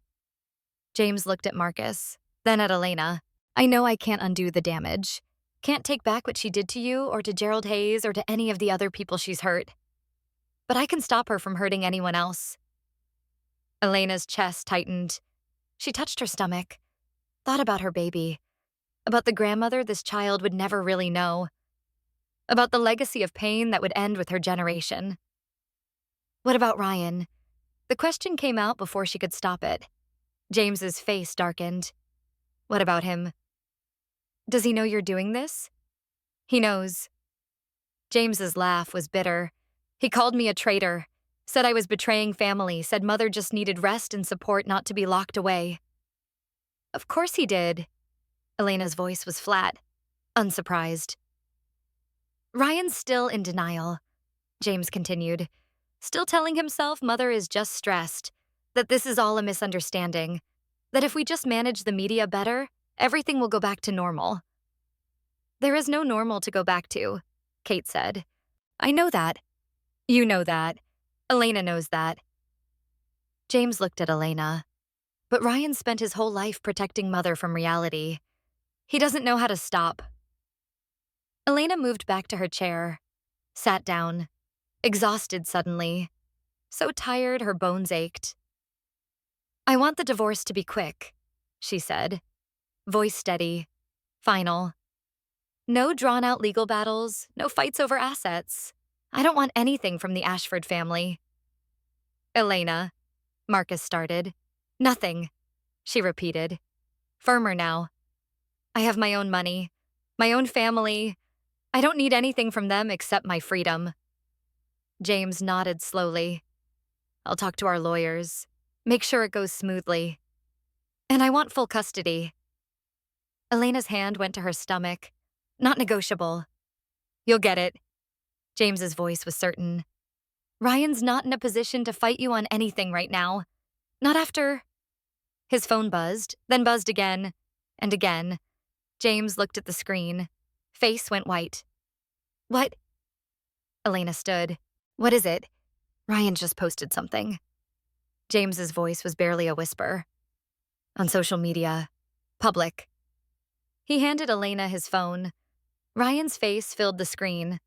James looked at Marcus, then at Elena. I know I can't undo the damage. Can't take back what she did to you or to Gerald Hayes or to any of the other people she's hurt. but I can stop her from hurting anyone else. Elena's chest tightened. She touched her stomach, thought about her baby, about the grandmother this child would never really know, about the legacy of pain that would end with her generation. What about Ryan? The question came out before she could stop it. James's face darkened. What about him? Does he know you're doing this? He knows. James's laugh was bitter. He called me a traitor, said I was betraying family, said Mother just needed rest and support, not to be locked away. Of course he did. Elena's voice was flat, unsurprised. Ryan's still in denial, James continued, still telling himself Mother is just stressed, that this is all a misunderstanding, that if we just manage the media better, everything will go back to normal. There is no normal to go back to, Kate said. I know that. You know that. Elena knows that. James looked at Elena. But Ryan spent his whole life protecting Mother from reality. He doesn't know how to stop. Elena moved back to her chair, sat down, exhausted suddenly, so tired her bones ached. I want the divorce to be quick, she said, voice steady, final. No drawn-out legal battles, no fights over assets. I don't want anything from the Ashford family. Elena, Marcus started. Nothing, she repeated, firmer now. I have my own money, my own family. I don't need anything from them except my freedom. James nodded slowly. I'll talk to our lawyers, make sure it goes smoothly. And I want full custody. Elena's hand went to her stomach. Not negotiable. You'll get it. James's voice was certain. Ryan's not in a position to fight you on anything right now. Not after... His phone buzzed, then buzzed again, and again. James looked at the screen. Face went white. What? Elena stood. What is it? Ryan just posted something. James's voice was barely a whisper. On social media. Public. He handed Elena his phone. Ryan's face filled the screen.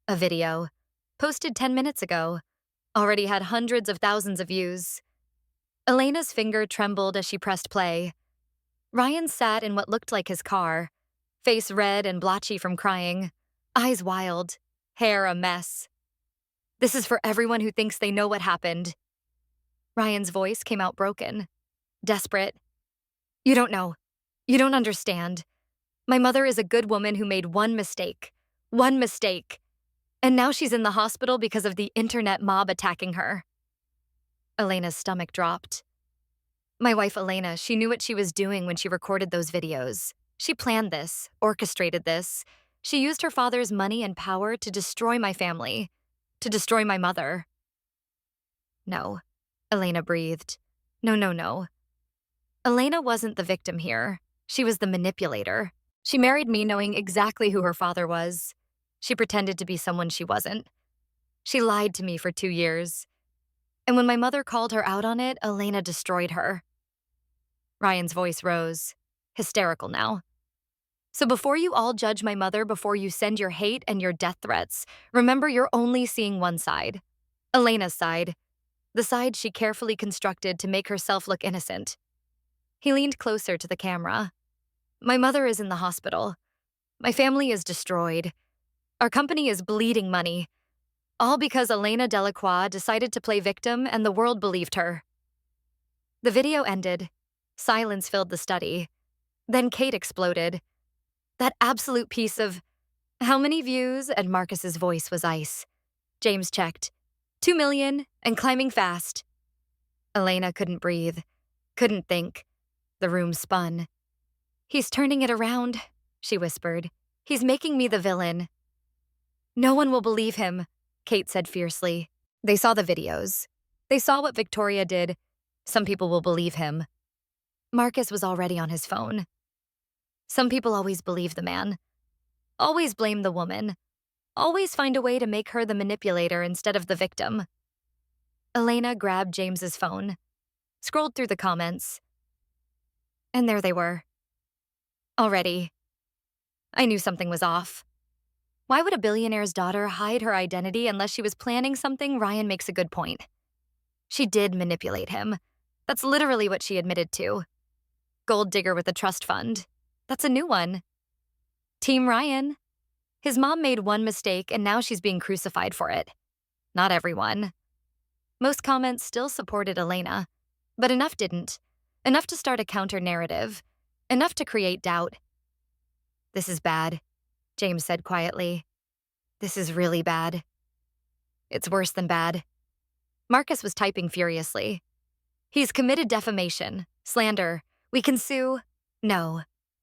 A video. Posted 10 minutes ago. Already had hundreds of thousands of views. Elena's finger trembled as she pressed play. Ryan sat in what looked like his car, face red and blotchy from crying, eyes wild, hair a mess. This is for everyone who thinks they know what happened. Ryan's voice came out broken, desperate. You don't know. You don't understand. My mother is a good woman who made one mistake. One mistake. And now she's in the hospital because of the internet mob attacking her. Elena's stomach dropped. My wife Elena, she knew what she was doing when she recorded those videos. She planned this, orchestrated this. She used her father's money and power to destroy my family, to destroy my mother. No, Elena breathed. No. Elena wasn't the victim here. She was the manipulator. She married me knowing exactly who her father was. She pretended to be someone she wasn't. She lied to me for 2 years. And when my mother called her out on it, Elena destroyed her. Ryan's voice rose, hysterical now. So before you all judge my mother, before you send your hate and your death threats, remember you're only seeing one side. Elena's side. The side she carefully constructed to make herself look innocent. He leaned closer to the camera. My mother is in the hospital. My family is destroyed. Our company is bleeding money. All because Elena Delacroix decided to play victim and the world believed her. The video ended. Silence filled the study. Then Kate exploded. That absolute piece of... How many views? And Marcus's voice was ice. James checked. 2 million and climbing fast. Elena couldn't breathe. Couldn't think. The room spun. He's turning it around, she whispered. He's making me the villain. No one will believe him, Kate said fiercely. They saw the videos. They saw what Victoria did. Some people will believe him. Marcus was already on his phone. Some people always believe the man. Always blame the woman. Always find a way to make her the manipulator instead of the victim. Elena grabbed James's phone, scrolled through the comments. And there they were. Already. I knew something was off. Why would a billionaire's daughter hide her identity unless she was planning something? Ryan makes a good point. She did manipulate him. That's literally what she admitted to. Gold digger with a trust fund. That's a new one. Team Ryan. His mom made one mistake and now she's being crucified for it. Not everyone. Most comments still supported Elena, but enough didn't. Enough to start a counter-narrative. Enough to create doubt. This is bad, James said quietly. This is really bad. It's worse than bad. Marcus was typing furiously. He's committed defamation, slander. We can sue. No.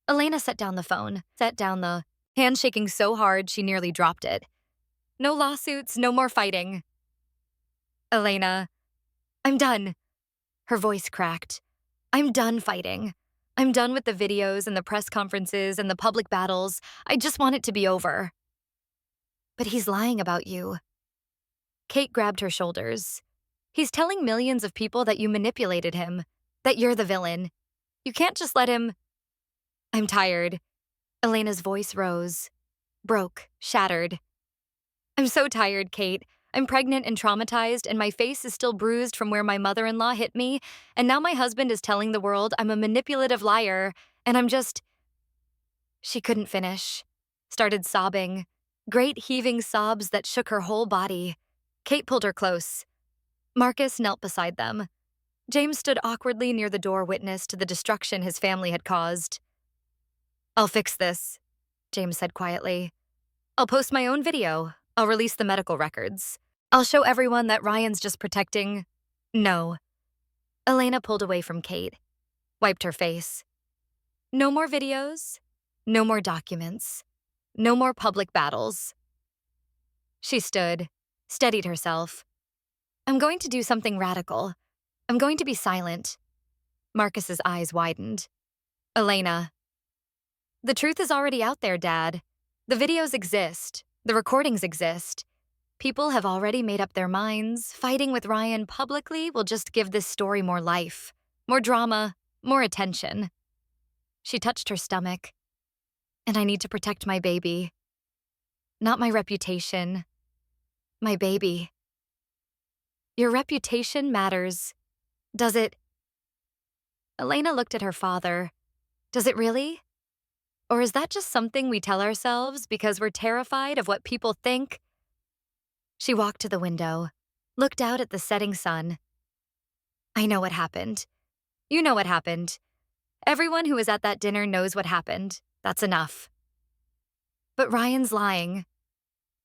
Elena set down the hand shaking so hard she nearly dropped it. No lawsuits, no more fighting. Elena, I'm done. Her voice cracked. I'm done fighting. I'm done with the videos and the press conferences and the public battles. I just want it to be over. But he's lying about you. Kate grabbed her shoulders. He's telling millions of people that you manipulated him, that you're the villain. You can't just let him. I'm tired. Elena's voice rose, broke, shattered. I'm so tired, Kate. I'm pregnant and traumatized, and my face is still bruised from where my mother-in-law hit me, and now my husband is telling the world I'm a manipulative liar, and I'm just. She couldn't finish. Started sobbing. Great heaving sobs that shook her whole body. Kate pulled her close. Marcus knelt beside them. James stood awkwardly near the door witness to the destruction his family had caused. I'll fix this, James said quietly. I'll post my own video. I'll release the medical records. I'll show everyone that Ryan's just protecting. No. Elena pulled away from Kate, wiped her face. No more videos. No more documents. No more public battles. She stood, steadied herself. I'm going to do something radical. I'm going to be silent. Marcus's eyes widened. Elena. The truth is already out there, Dad. The videos exist. The recordings exist. People have already made up their minds. Fighting with Ryan publicly will just give this story more life, more drama, more attention. She touched her stomach. And I need to protect my baby. Not my reputation. My baby. Your reputation matters. Does it? Elena looked at her father. Does it really? Or is that just something we tell ourselves because we're terrified of what people think? She walked to the window, looked out at the setting sun. I know what happened. You know what happened. Everyone who was at that dinner knows what happened. That's enough. But Ryan's lying.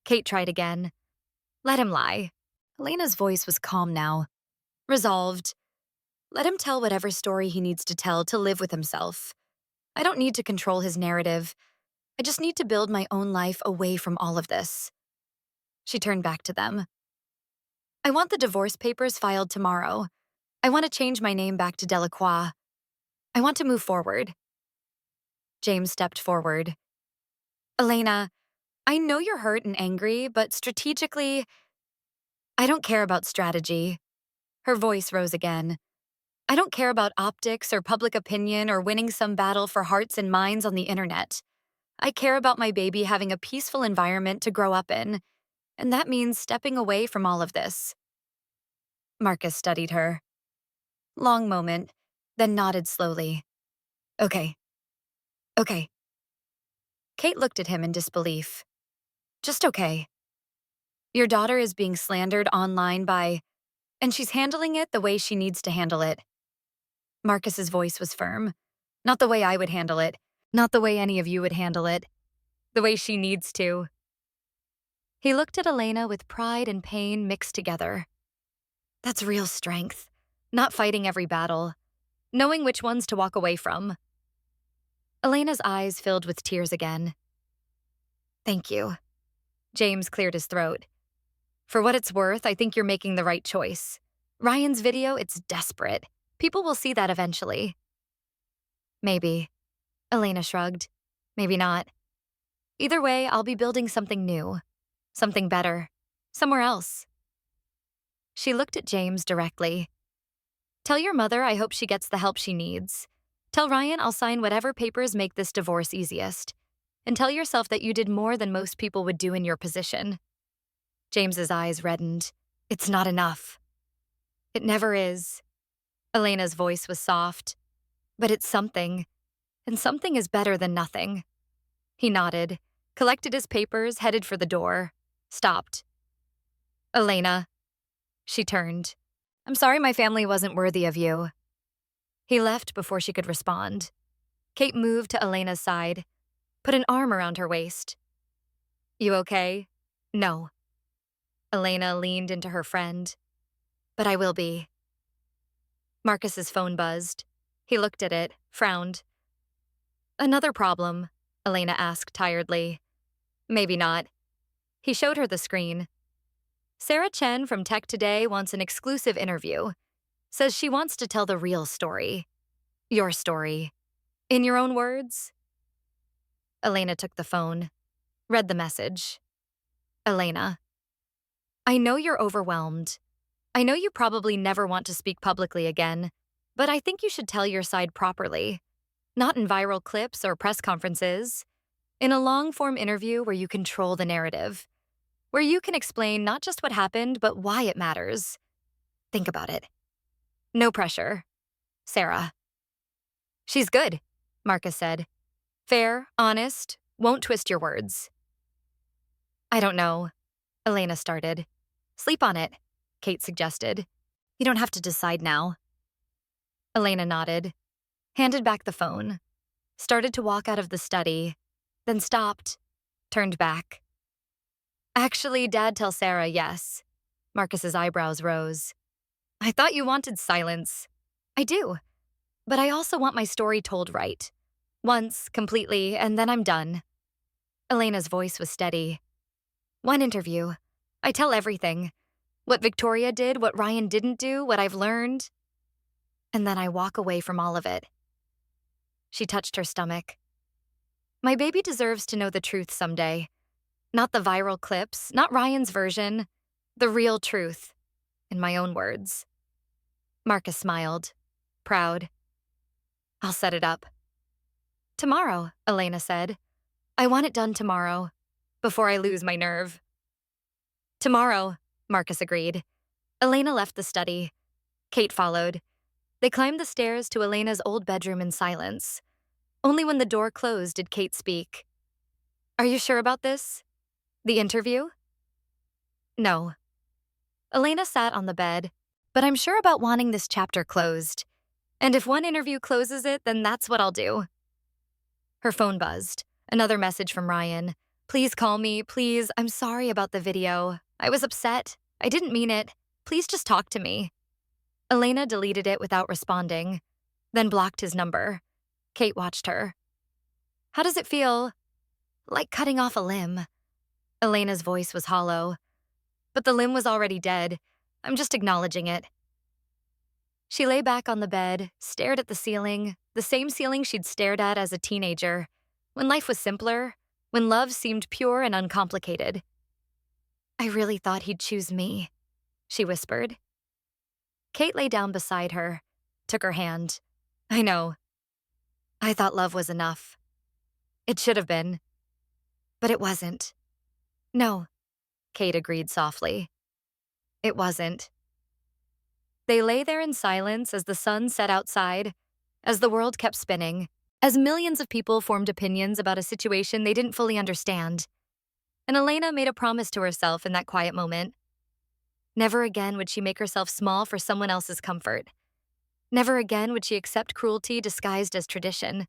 Kate tried again. Let him lie. Elena's voice was calm now. Resolved. Let him tell whatever story he needs to tell to live with himself. I don't need to control his narrative. I just need to build my own life away from all of this. She turned back to them. I want the divorce papers filed tomorrow. I want to change my name back to Delacroix. I want to move forward. James stepped forward. Elena, I know you're hurt and angry, but strategically, I don't care about strategy. Her voice rose again. I don't care about optics or public opinion or winning some battle for hearts and minds on the internet. I care about my baby having a peaceful environment to grow up in, and that means stepping away from all of this. Marcus studied her. Long moment, then nodded slowly. Okay. Okay. Kate looked at him in disbelief. Just okay. Your daughter is being slandered online and she's handling it the way she needs to handle it. Marcus's voice was firm. Not the way I would handle it. Not the way any of you would handle it. The way she needs to. He looked at Elena with pride and pain mixed together. That's real strength. Not fighting every battle. Knowing which ones to walk away from. Elena's eyes filled with tears again. Thank you. James cleared his throat. For what it's worth, I think you're making the right choice. Ryan's video, it's desperate. People will see that eventually. Maybe. Elena shrugged. Maybe not. Either way, I'll be building something new. Something better. Somewhere else. She looked at James directly. Tell your mother I hope she gets the help she needs. Tell Ryan I'll sign whatever papers make this divorce easiest. and tell yourself that you did more than most people would do in your position. James's eyes reddened. It's not enough. It never is. Elena's voice was soft. But it's something, and something is better than nothing. He nodded, collected his papers, headed for the door, stopped. Elena. She turned. I'm sorry my family wasn't worthy of you. He left before she could respond. Kate moved to Elena's side, put an arm around her waist. You okay? No. Elena leaned into her friend. But I will be. Marcus's phone buzzed. He looked at it, frowned. Another problem? Elena asked tiredly. Maybe not. He showed her the screen. Sarah Chen from Tech Today wants an exclusive interview. Says she wants to tell the real story. Your story. In your own words? Elena took the phone, read the message. Elena. I know you're overwhelmed. I know you probably never want to speak publicly again, but I think you should tell your side properly. Not in viral clips or press conferences. In a long-form interview where you control the narrative. Where you can explain not just what happened, but why it matters. Think about it. No pressure. Sarah. She's good, Marcus said. Fair, honest, won't twist your words. I don't know, Elena started. Sleep on it, Kate suggested. You don't have to decide now. Elena nodded, handed back the phone, started to walk out of the study, then stopped, turned back. Actually, Dad, tell Sarah yes. Marcus's eyebrows rose. I thought you wanted silence. I do. But I also want my story told right. Once, completely, and then I'm done. Elena's voice was steady. One interview. I tell everything. What Victoria did, what Ryan didn't do, what I've learned. And then I walk away from all of it. She touched her stomach. My baby deserves to know the truth someday. Not the viral clips, not Ryan's version. The real truth. In my own words. Marcus smiled, proud. I'll set it up. Tomorrow, Elena said. I want it done tomorrow, before I lose my nerve. Tomorrow, Marcus agreed. Elena left the study. Kate followed. They climbed the stairs to Elena's old bedroom in silence. Only when the door closed did Kate speak. Are you sure about this? The interview? No. Elena sat on the bed, but I'm sure about wanting this chapter closed. And if one interview closes it, then that's what I'll do. Her phone buzzed. Another message from Ryan. Please call me, please. I'm sorry about the video. I was upset. I didn't mean it. Please just talk to me. Elena deleted it without responding, then blocked his number. Kate watched her. How does it feel? Like cutting off a limb. Elena's voice was hollow. But the limb was already dead. I'm just acknowledging it. She lay back on the bed, stared at the same ceiling she'd stared at as a teenager, when life was simpler, when love seemed pure and uncomplicated. I really thought he'd choose me, she whispered. Kate lay down beside her, took her hand. I know. I thought love was enough. It should have been. But it wasn't. No, Kate agreed softly. It wasn't. They lay there in silence as the sun set outside, as the world kept spinning, as millions of people formed opinions about a situation they didn't fully understand. And Elena made a promise to herself in that quiet moment. Never again would she make herself small for someone else's comfort. Never again would she accept cruelty disguised as tradition.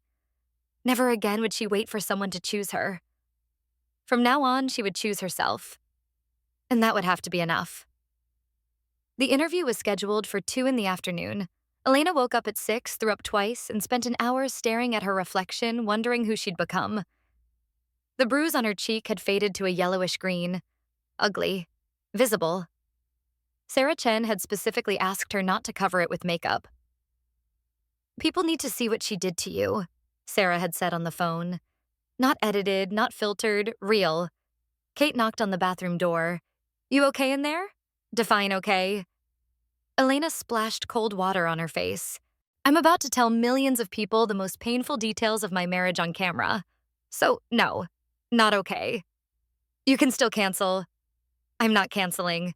Never again would she wait for someone to choose her. From now on, she would choose herself. And that would have to be enough. The interview was scheduled for 2 p.m. Elena woke up at 6, threw up twice, and spent an hour staring at her reflection, wondering who she'd become. The bruise on her cheek had faded to a yellowish green. Ugly. Visible. Sarah Chen had specifically asked her not to cover it with makeup. People need to see what she did to you, Sarah had said on the phone. Not edited, not filtered, real. Kate knocked on the bathroom door. You okay in there? Define okay. Elena splashed cold water on her face. I'm about to tell millions of people the most painful details of my marriage on camera. So, no, not okay. You can still cancel. I'm not canceling.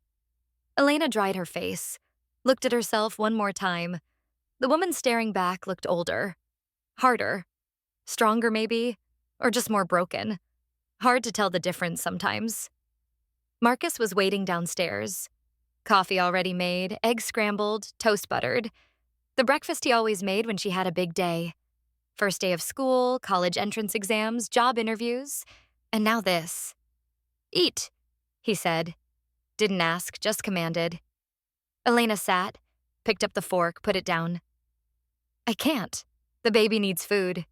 Elena dried her face, looked at herself one more time. The woman staring back looked older, harder, stronger maybe, or just more broken. Hard to tell the difference sometimes. Marcus was waiting downstairs. Coffee already made, eggs scrambled, toast buttered. The breakfast he always made when she had a big day. First day of school, college entrance exams, job interviews, and now this. Eat, he said. Didn't ask, just commanded. Elena sat, picked up the fork, put it down. I can't. The baby needs food.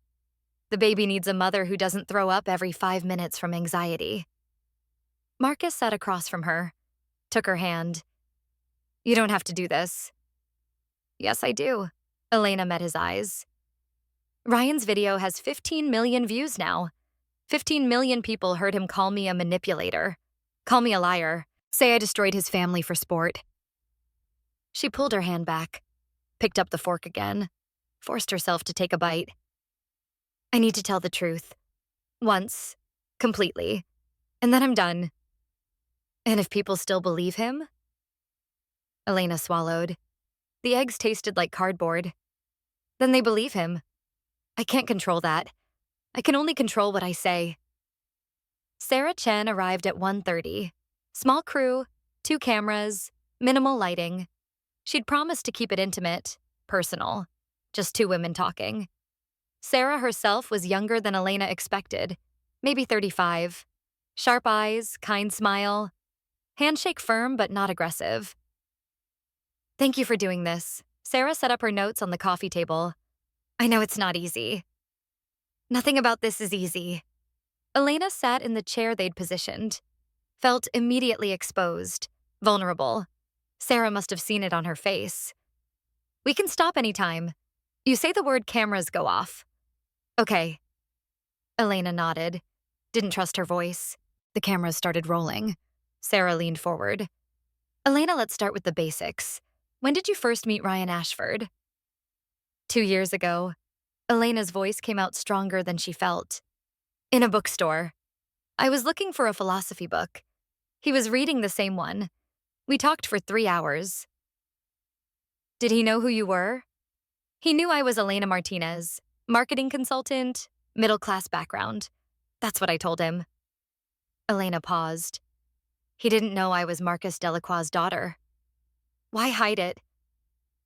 The baby needs a mother who doesn't throw up every 5 minutes from anxiety. Marcus sat across from her, took her hand. You don't have to do this. Yes, I do. Elena met his eyes. Ryan's video has 15 million views now. 15 million people heard him call me a manipulator, call me a liar, say I destroyed his family for sport. She pulled her hand back, picked up the fork again, forced herself to take a bite. I need to tell the truth. Once, completely, and then I'm done. And if people still believe him? Elena swallowed. The eggs tasted like cardboard. Then they believe him. I can't control that. I can only control what I say. Sarah Chen arrived at 1:30. Small crew, 2 cameras, minimal lighting. She'd promised to keep it intimate, personal, just 2 women talking. Sarah herself was younger than Elena expected, maybe 35. Sharp eyes, kind smile. Handshake firm but not aggressive. Thank you for doing this. Sarah set up her notes on the coffee table. I know it's not easy. Nothing about this is easy. Elena sat in the chair they'd positioned. Felt immediately exposed, vulnerable. Sarah must have seen it on her face. We can stop anytime. You say the word cameras go off. Okay. Elena nodded. Didn't trust her voice. The cameras started rolling. Sarah leaned forward. Elena, let's start with the basics. When did you first meet Ryan Ashford? 2 years ago. Elena's voice came out stronger than she felt. In a bookstore. I was looking for a philosophy book. He was reading the same one. We talked for 3 hours. Did he know who you were? He knew I was Elena Martinez, marketing consultant, middle-class background. That's what I told him. Elena paused. He didn't know I was Marcus Delacroix's daughter. Why hide it?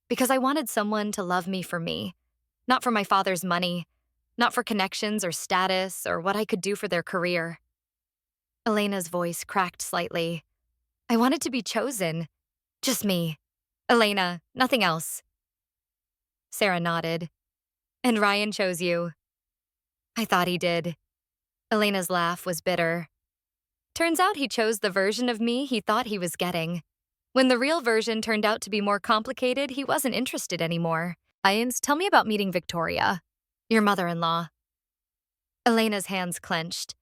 Because I wanted someone to love me for me, not for my father's money, not for connections or status or what I could do for their career. Elena's voice cracked slightly. I wanted to be chosen. Just me. Elena, nothing else. Sarah nodded. And Ryan chose you. I thought he did. Elena's laugh was bitter. Turns out he chose the version of me he thought he was getting. When the real version turned out to be more complicated, he wasn't interested anymore. Ryan's, tell me about meeting Victoria, your mother-in-law. Elena's hands clenched.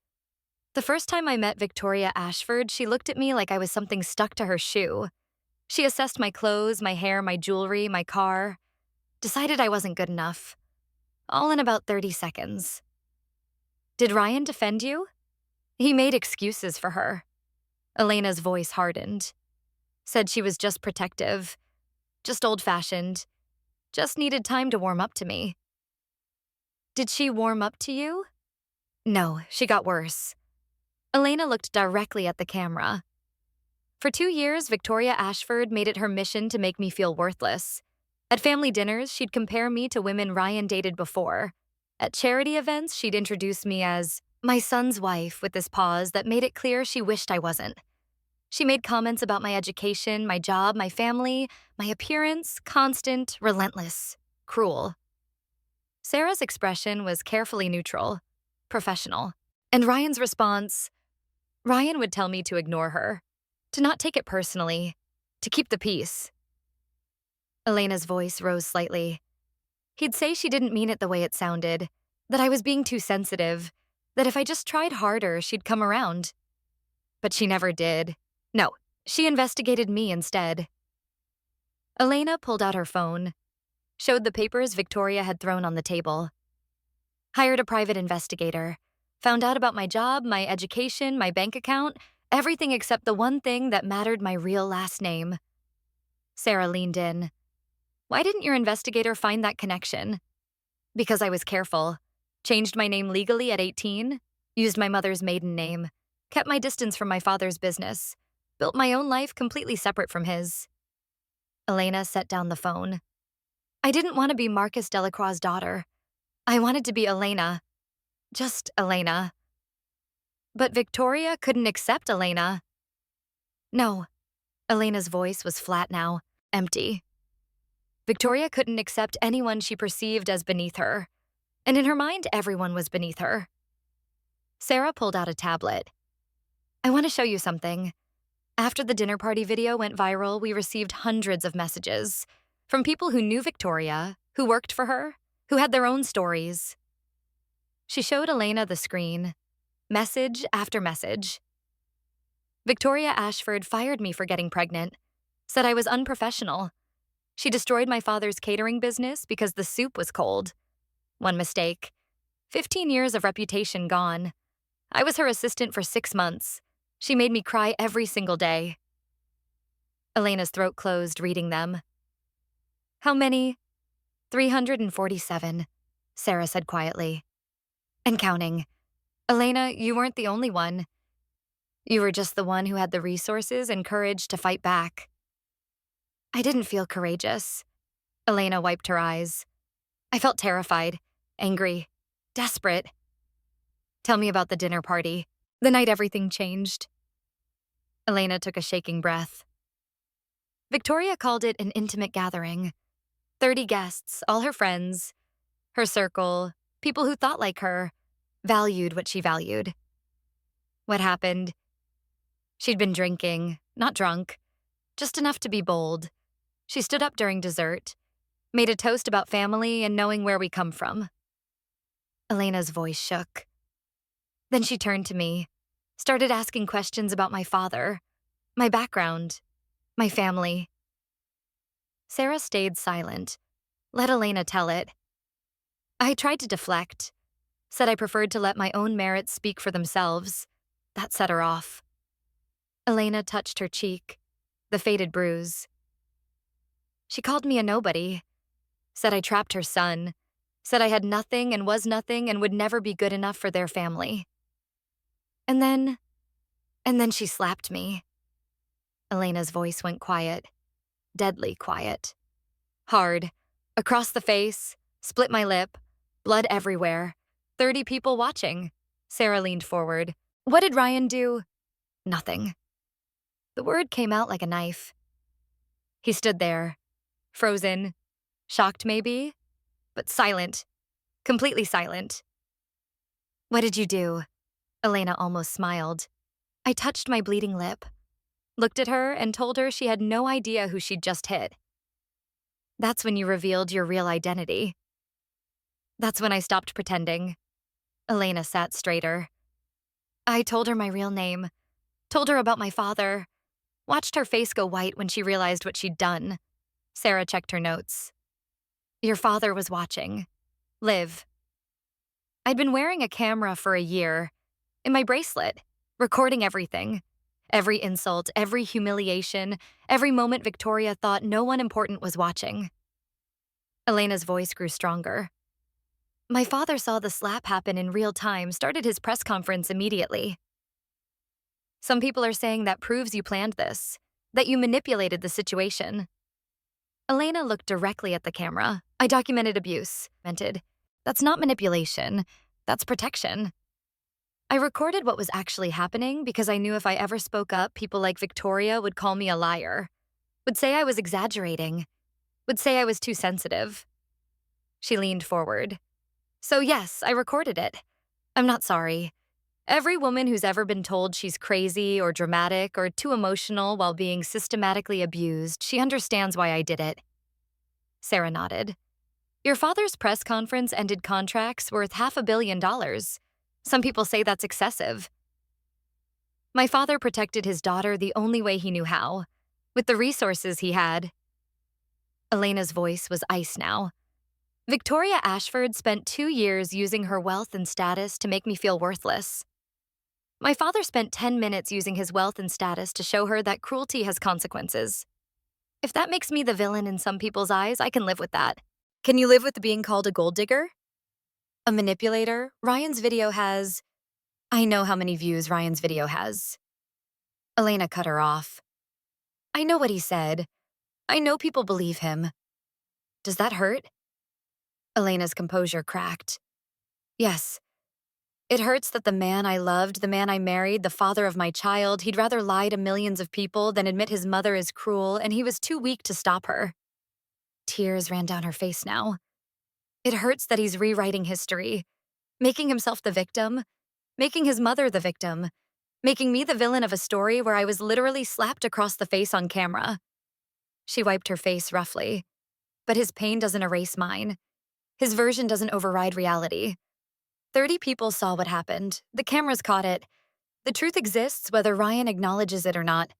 The first time I met Victoria Ashford, she looked at me like I was something stuck to her shoe. She assessed my clothes, my hair, my jewelry, my car. Decided I wasn't good enough. All in about 30 seconds. Did Ryan defend you? He made excuses for her. Elena's voice hardened. Said she was just protective, just old-fashioned, just needed time to warm up to me. Did she warm up to you? No, she got worse. Elena looked directly at the camera. For 2 years, Victoria Ashford made it her mission to make me feel worthless. At family dinners, she'd compare me to women Ryan dated before. At charity events, she'd introduce me as my son's wife with this pause that made it clear she wished I wasn't. She made comments about my education, my job, my family, my appearance, constant, relentless, cruel. Sarah's expression was carefully neutral, professional. And Ryan's response, Ryan would tell me to ignore her, to not take it personally, to keep the peace. Elena's voice rose slightly. He'd say she didn't mean it the way it sounded, that I was being too sensitive, that if I just tried harder, she'd come around. But she never did. No, she investigated me instead. Elena pulled out her phone, showed the papers Victoria had thrown on the table. Hired a private investigator. Found out about my job, my education, my bank account, everything except the one thing that mattered: my real last name. Sarah leaned in. Why didn't your investigator find that connection? Because I was careful. Changed my name legally at 18, used my mother's maiden name, kept my distance from my father's business, built my own life completely separate from his. Elena set down the phone. I didn't want to be Marcus Delacroix's daughter. I wanted to be Elena. Just Elena. But Victoria couldn't accept Elena. No. Elena's voice was flat now, empty. Victoria couldn't accept anyone she perceived as beneath her. And in her mind, everyone was beneath her. Sarah pulled out a tablet. I want to show you something. After the dinner party video went viral, we received hundreds of messages from people who knew Victoria, who worked for her, who had their own stories. She showed Elena the screen, message after message. Victoria Ashford fired me for getting pregnant, said I was unprofessional. She destroyed my father's catering business because the soup was cold. One mistake. 15 years of reputation gone. I was her assistant for 6 months. She made me cry every single day. Elena's throat closed, reading them. How many? 347, Sarah said quietly. And counting. Elena, you weren't the only one. You were just the one who had the resources and courage to fight back. I didn't feel courageous. Elena wiped her eyes. I felt terrified, angry, desperate. Tell me about the dinner party, the night everything changed. Elena took a shaking breath. Victoria called it an intimate gathering. 30 guests, all her friends, her circle, people who thought like her, valued what she valued. What happened? She'd been drinking, not drunk, just enough to be bold. She stood up during dessert, made a toast about family and knowing where we come from. Elena's voice shook. Then she turned to me, started asking questions about my father, my background, my family. Sarah stayed silent, let Elena tell it. I tried to deflect, said I preferred to let my own merits speak for themselves. That set her off. Elena touched her cheek, the faded bruise. She called me a nobody, said I trapped her son, said I had nothing and was nothing and would never be good enough for their family. And then she slapped me. Elena's voice went quiet, deadly quiet. Hard, across the face, split my lip, blood everywhere, 30 people watching. Sarah leaned forward. What did Ryan do? Nothing. The word came out like a knife. He stood there, frozen, shocked maybe, but silent, completely silent. What did you do? Elena almost smiled. I touched my bleeding lip, looked at her and told her she had no idea who she'd just hit. That's when you revealed your real identity. That's when I stopped pretending. Elena sat straighter. I told her my real name, told her about my father, watched her face go white when she realized what she'd done. Sarah checked her notes. Your father was watching. Liv. I'd been wearing a camera for a year, in my bracelet, recording everything. Every insult, every humiliation, every moment Victoria thought no one important was watching. Elena's voice grew stronger. My father saw the slap happen in real time, started his press conference immediately. Some people are saying that proves you planned this, that you manipulated the situation. Elena looked directly at the camera. I documented abuse, mented. That's not manipulation, that's protection. I recorded what was actually happening because I knew if I ever spoke up, people like Victoria would call me a liar, would say I was exaggerating, would say I was too sensitive. She leaned forward. So yes, I recorded it. I'm not sorry. Every woman who's ever been told she's crazy or dramatic or too emotional while being systematically abused, she understands why I did it. Sarah nodded. Your father's press conference ended contracts worth $500 million. Some people say that's excessive. My father protected his daughter the only way he knew how, with the resources he had. Elena's voice was ice now. Victoria Ashford spent 2 years using her wealth and status to make me feel worthless. My father spent 10 minutes using his wealth and status to show her that cruelty has consequences. If that makes me the villain in some people's eyes, I can live with that. Can you live with being called a gold digger? A manipulator? Ryan's video has. I know how many views Ryan's video has. Elena cut her off. I know what he said. I know people believe him. Does that hurt? Elena's composure cracked. Yes. It hurts that the man I loved, the man I married, the father of my child, he'd rather lie to millions of people than admit his mother is cruel, and he was too weak to stop her. Tears ran down her face now. It hurts that he's rewriting history, making himself the victim, making his mother the victim, making me the villain of a story where I was literally slapped across the face on camera. She wiped her face roughly. But his pain doesn't erase mine. His version doesn't override reality. 30 people saw what happened. The cameras caught it. The truth exists whether Ryan acknowledges it or not.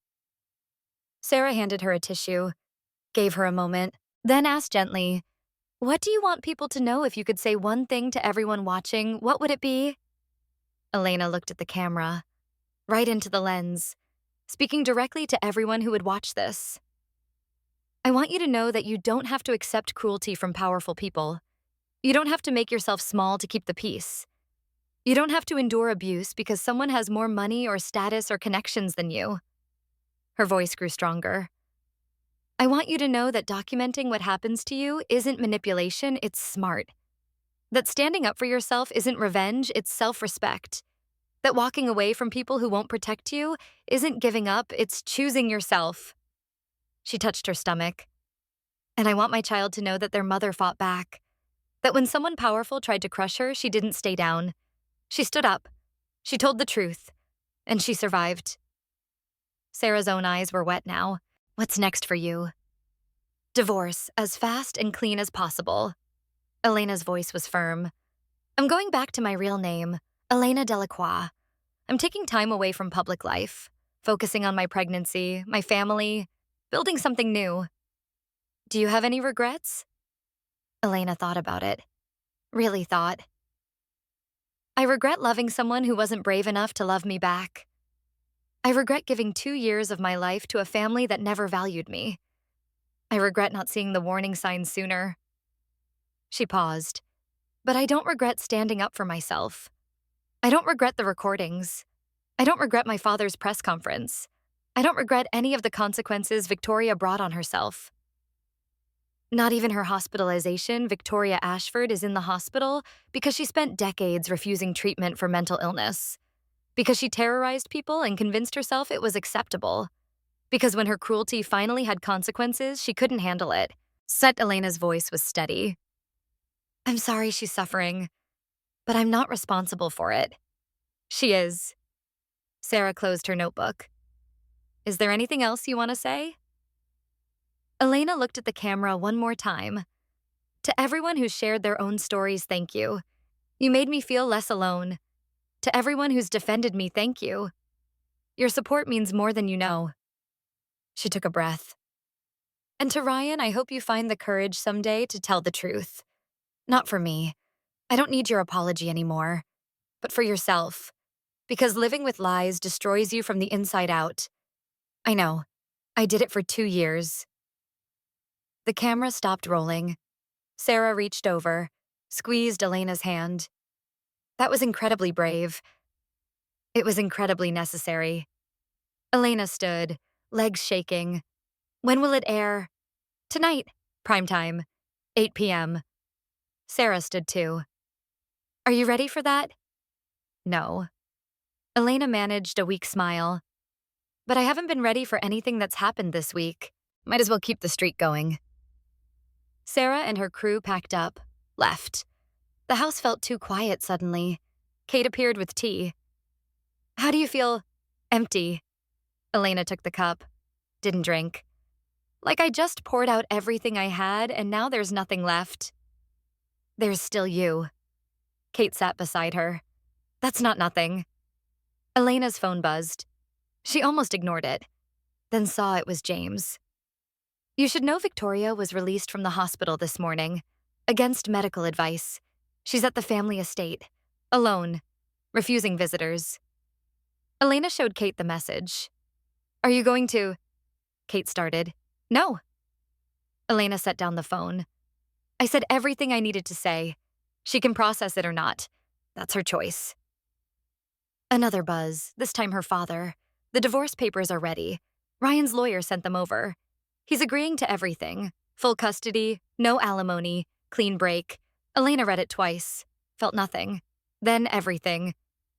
Sarah handed her a tissue, gave her a moment, then asked gently, "What do you want people to know? If you could say one thing to everyone watching, what would it be?" Elena looked at the camera, right into the lens, speaking directly to everyone who would watch this. I want you to know that you don't have to accept cruelty from powerful people. You don't have to make yourself small to keep the peace. You don't have to endure abuse because someone has more money or status or connections than you. Her voice grew stronger. I want you to know that documenting what happens to you isn't manipulation, it's smart. That standing up for yourself isn't revenge, it's self-respect. That walking away from people who won't protect you isn't giving up, it's choosing yourself. She touched her stomach. And I want my child to know that their mother fought back. That when someone powerful tried to crush her, she didn't stay down. She stood up. She told the truth. And she survived. Sarah's own eyes were wet now. What's next for you? Divorce, as fast and clean as possible. Elena's voice was firm. I'm going back to my real name, Elena Delacroix. I'm taking time away from public life, focusing on my pregnancy, my family, building something new. Do you have any regrets? Elena thought about it. Really thought. I regret loving someone who wasn't brave enough to love me back. I regret giving 2 years of my life to a family that never valued me. I regret not seeing the warning signs sooner. She paused. But I don't regret standing up for myself. I don't regret the recordings. I don't regret my father's press conference. I don't regret any of the consequences Victoria brought on herself. Not even her hospitalization. Victoria Ashford is in the hospital because she spent decades refusing treatment for mental illness. Because she terrorized people and convinced herself it was acceptable. Because when her cruelty finally had consequences, she couldn't handle it. Elena's voice was steady. I'm sorry she's suffering, but I'm not responsible for it. She is. Sarah closed her notebook. Is there anything else you want to say? Elena looked at the camera one more time. To everyone who shared their own stories, thank you. You made me feel less alone. To everyone who's defended me, thank you. Your support means more than you know. She took a breath. And to Ryan, I hope you find the courage someday to tell the truth. Not for me. I don't need your apology anymore. But for yourself. Because living with lies destroys you from the inside out. I know. I did it for 2 years. The camera stopped rolling. Sarah reached over, squeezed Elena's hand. That was incredibly brave. It was incredibly necessary. Elena stood, legs shaking. When will it air? Tonight, prime time, 8 p.m. Sarah stood too. Are you ready for that? No. Elena managed a weak smile. But I haven't been ready for anything that's happened this week. Might as well keep the streak going. Sarah and her crew packed up, left. The house felt too quiet suddenly. Kate appeared with tea. How do you feel? Empty. Elena took the cup. Didn't drink. Like I just poured out everything I had and now there's nothing left. There's still you. Kate sat beside her. That's not nothing. Elena's phone buzzed. She almost ignored it, then saw it was James. You should know Victoria was released from the hospital this morning. Against medical advice. She's at the family estate. Alone. Refusing visitors. Elena showed Kate the message. Are you going to? Kate started. No. Elena set down the phone. I said everything I needed to say. She can process it or not. That's her choice. Another buzz, this time her father. The divorce papers are ready. Ryan's lawyer sent them over. He's agreeing to everything. Full custody, no alimony, clean break. Elena read it twice. Felt nothing. Then everything.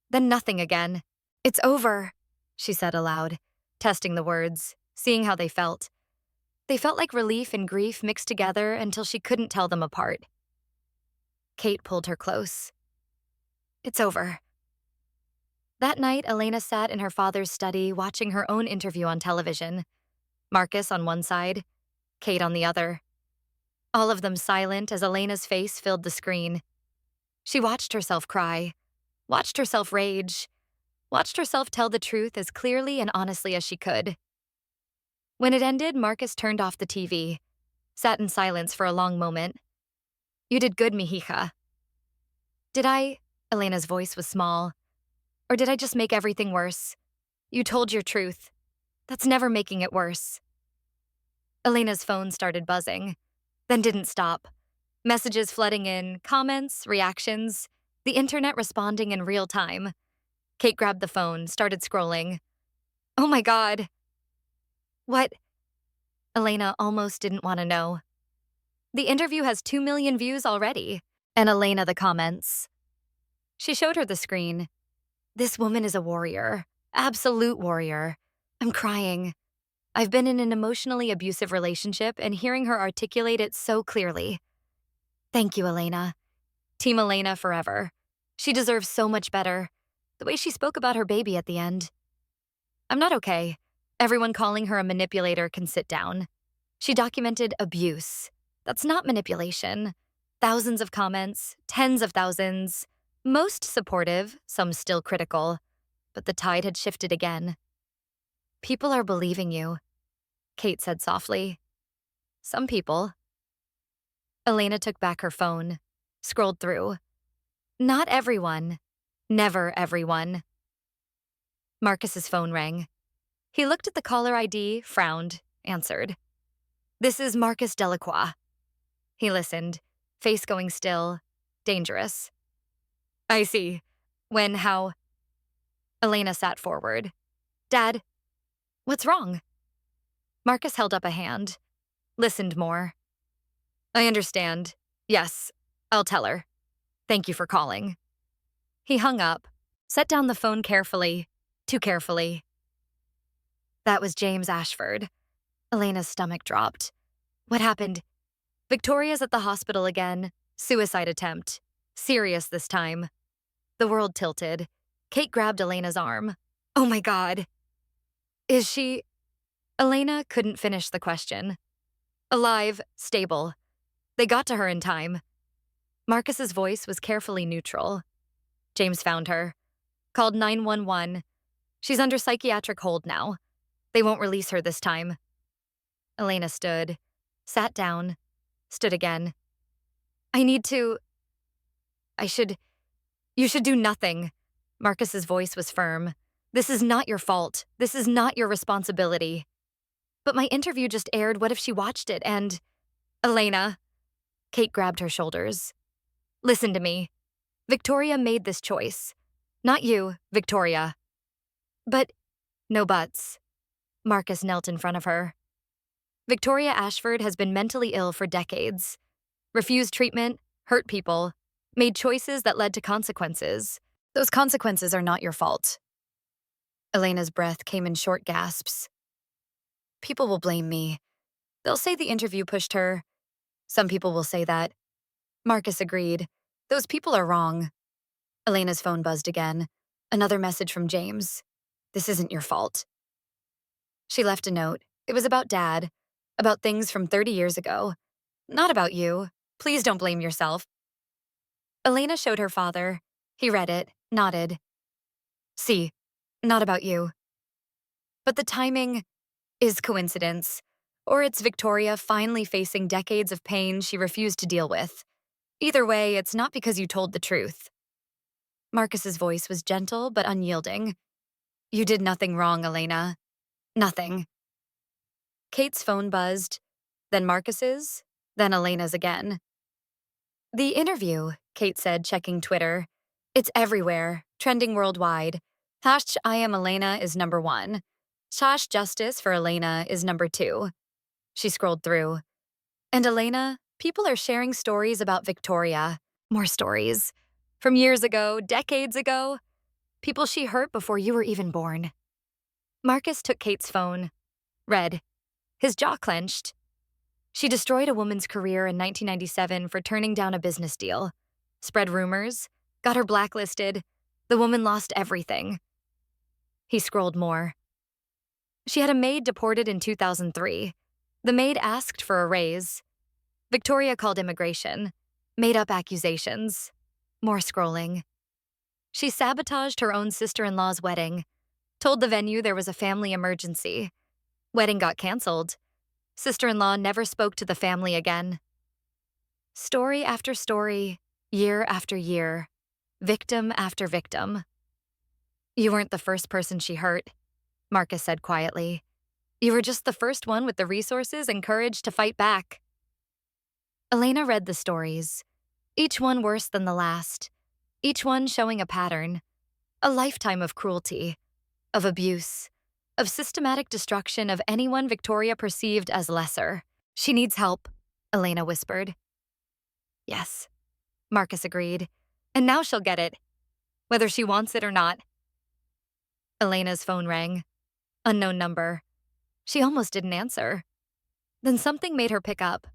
Then nothing again. It's over, she said aloud, testing the words, seeing how they felt. They felt like relief and grief mixed together until she couldn't tell them apart. Kate pulled her close. It's over. That night, Elena sat in her father's study watching her own interview on television. Marcus on one side, Kate on the other. All of them silent as Elena's face filled the screen. She watched herself cry, watched herself rage, watched herself tell the truth as clearly and honestly as she could. When it ended, Marcus turned off the TV, sat in silence for a long moment. You did good, mihija. Did I? Elena's voice was small. Or did I just make everything worse? You told your truth. That's never making it worse. Elena's phone started buzzing, then didn't stop. Messages flooding in, comments, reactions, the internet responding in real time. Kate grabbed the phone, started scrolling. Oh my God. What? Elena almost didn't want to know. The interview has 2 million views already. And Elena the comments. She showed her the screen. This woman is a warrior. Absolute warrior. I'm crying. I've been in an emotionally abusive relationship and hearing her articulate it so clearly. Thank you, Elena. Team Elena forever. She deserves so much better. The way she spoke about her baby at the end. I'm not okay. Everyone calling her a manipulator can sit down. She documented abuse. That's not manipulation. Thousands of comments, tens of thousands. Most supportive, some still critical. But the tide had shifted again. People are believing you, Kate said softly. Some people. Elena took back her phone, scrolled through. Not everyone. Never everyone. Marcus's phone rang. He looked at the caller ID, frowned, answered. This is Marcus Delacroix. He listened, face going still, dangerous. I see. When, how? Elena sat forward. Dad, what's wrong? Marcus held up a hand, listened more. I understand. Yes, I'll tell her. Thank you for calling. He hung up, set down the phone carefully, too carefully. That was James Ashford. Elena's stomach dropped. What happened? Victoria's at the hospital again. Suicide attempt. Serious this time. The world tilted. Kate grabbed Elena's arm. Oh my God. Is she? Elena couldn't finish the question. Alive, stable. They got to her in time. Marcus's voice was carefully neutral. James found her. Called 911. She's under psychiatric hold now. They won't release her this time. Elena stood, sat down, stood again. You should do nothing. Marcus's voice was firm. This is not your fault. This is not your responsibility. But my interview just aired. What if she watched it and... Elena. Kate grabbed her shoulders. Listen to me. Victoria made this choice. Not you, Victoria. But... No buts. Marcus knelt in front of her. Victoria Ashford has been mentally ill for decades. Refused treatment, hurt people, made choices that led to consequences. Those consequences are not your fault. Elena's breath came in short gasps. People will blame me. They'll say the interview pushed her. Some people will say that. Marcus agreed. Those people are wrong. Elena's phone buzzed again. Another message from James. This isn't your fault. She left a note. It was about Dad, about things from 30 years ago. Not about you. Please don't blame yourself. Elena showed her father. He read it, nodded. See, not about you. But the timing is coincidence, or it's Victoria finally facing decades of pain she refused to deal with. Either way, it's not because you told the truth. Marcus's voice was gentle but unyielding. You did nothing wrong, Elena. Nothing. Kate's phone buzzed, then Marcus's, then Elena's again. The interview, Kate said, checking Twitter. It's everywhere, trending worldwide. Hash I am Elena is #1. Hash justice for Elena is #2. She scrolled through. And Elena, people are sharing stories about Victoria. More stories. From years ago, decades ago. People she hurt before you were even born. Marcus took Kate's phone. Read. His jaw clenched. She destroyed a woman's career in 1997 for turning down a business deal. Spread rumors. Got her blacklisted. The woman lost everything. He scrolled more. She had a maid deported in 2003. The maid asked for a raise. Victoria called immigration. Made up accusations. More scrolling. She sabotaged her own sister-in-law's wedding. Told the venue there was a family emergency. Wedding got canceled. Sister-in-law never spoke to the family again. Story after story, year after year, victim after victim. You weren't the first person she hurt, Marcus said quietly. You were just the first one with the resources and courage to fight back. Elena read the stories, each one worse than the last, each one showing a pattern, a lifetime of cruelty, of abuse, of systematic destruction of anyone Victoria perceived as lesser. She needs help, Elena whispered. Yes, Marcus agreed. And now she'll get it, whether she wants it or not. Elena's phone rang. Unknown number. She almost didn't answer. Then something made her pick up.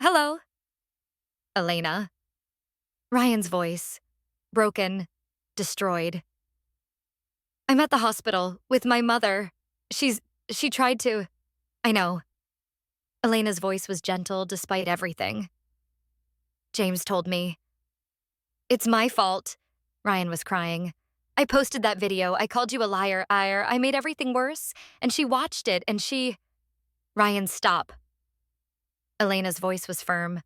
Hello. Elena. Ryan's voice. Broken. Destroyed. I'm at the hospital with my mother. She tried to. I know. Elena's voice was gentle despite everything. James told me. It's my fault. Ryan was crying. I posted that video. I called you a liar. I made everything worse. And she watched it and she. Ryan, stop. Elena's voice was firm.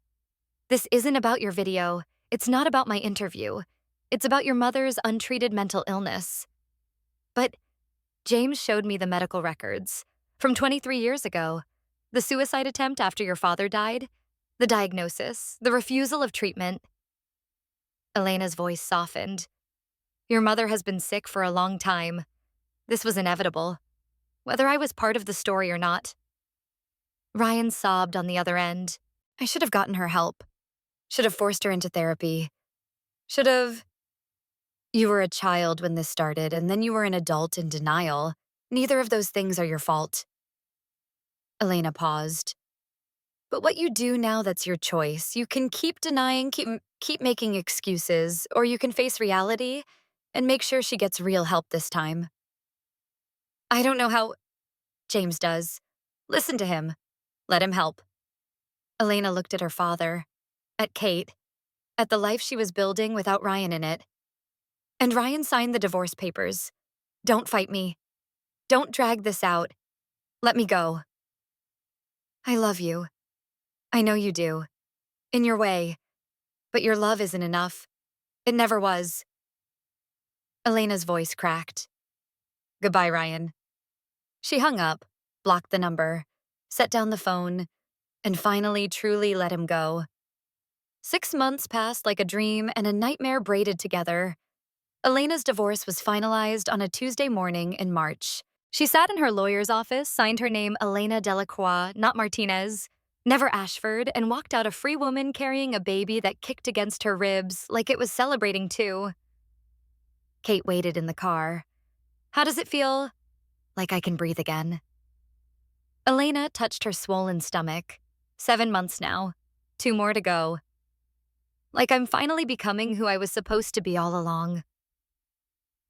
This isn't about your video. It's not about my interview. It's about your mother's untreated mental illness. But James showed me the medical records from 23 years ago. The suicide attempt after your father died, the diagnosis, the refusal of treatment. Elena's voice softened. Your mother has been sick for a long time. This was inevitable, whether I was part of the story or not. Ryan sobbed on the other end. I should have gotten her help. Should have forced her into therapy. Should have. You were a child when this started, and then you were an adult in denial. Neither of those things are your fault. Elena paused. But what you do now, that's your choice. You can keep denying, keep making excuses, or you can face reality and make sure she gets real help this time. I don't know how. James does. Listen to him. Let him help. Elena looked at her father, at Kate, at the life she was building without Ryan in it. And Ryan signed the divorce papers. Don't fight me. Don't drag this out. Let me go. I love you. I know you do. In your way. But your love isn't enough. It never was. Elena's voice cracked. Goodbye, Ryan. She hung up, blocked the number, set down the phone, and finally truly let him go. 6 months passed like a dream and a nightmare braided together. Elena's divorce was finalized on a Tuesday morning in March. She sat in her lawyer's office, signed her name Elena Delacroix, not Martinez, never Ashford, and walked out a free woman carrying a baby that kicked against her ribs like it was celebrating too. Kate waited in the car. How does it feel? Like I can breathe again. Elena touched her swollen stomach. 7 months now. 2 more to go. Like I'm finally becoming who I was supposed to be all along.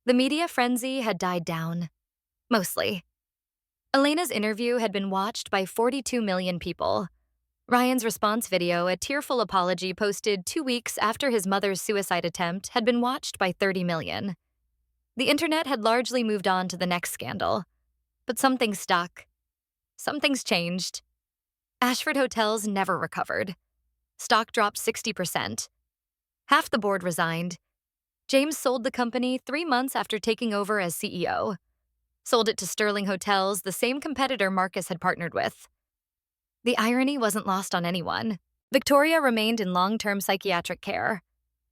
The media frenzy had died down. Mostly. Elena's interview had been watched by 42 million people. Ryan's response video, a tearful apology posted 2 weeks after his mother's suicide attempt, had been watched by 30 million. The internet had largely moved on to the next scandal. But something stuck. Something's changed. Ashford hotels never recovered. Stock dropped 60%. Half the board resigned. James sold the company 3 months after taking over as CEO. Sold it to Sterling Hotels, the same competitor Marcus had partnered with. The irony wasn't lost on anyone. Victoria remained in long-term psychiatric care,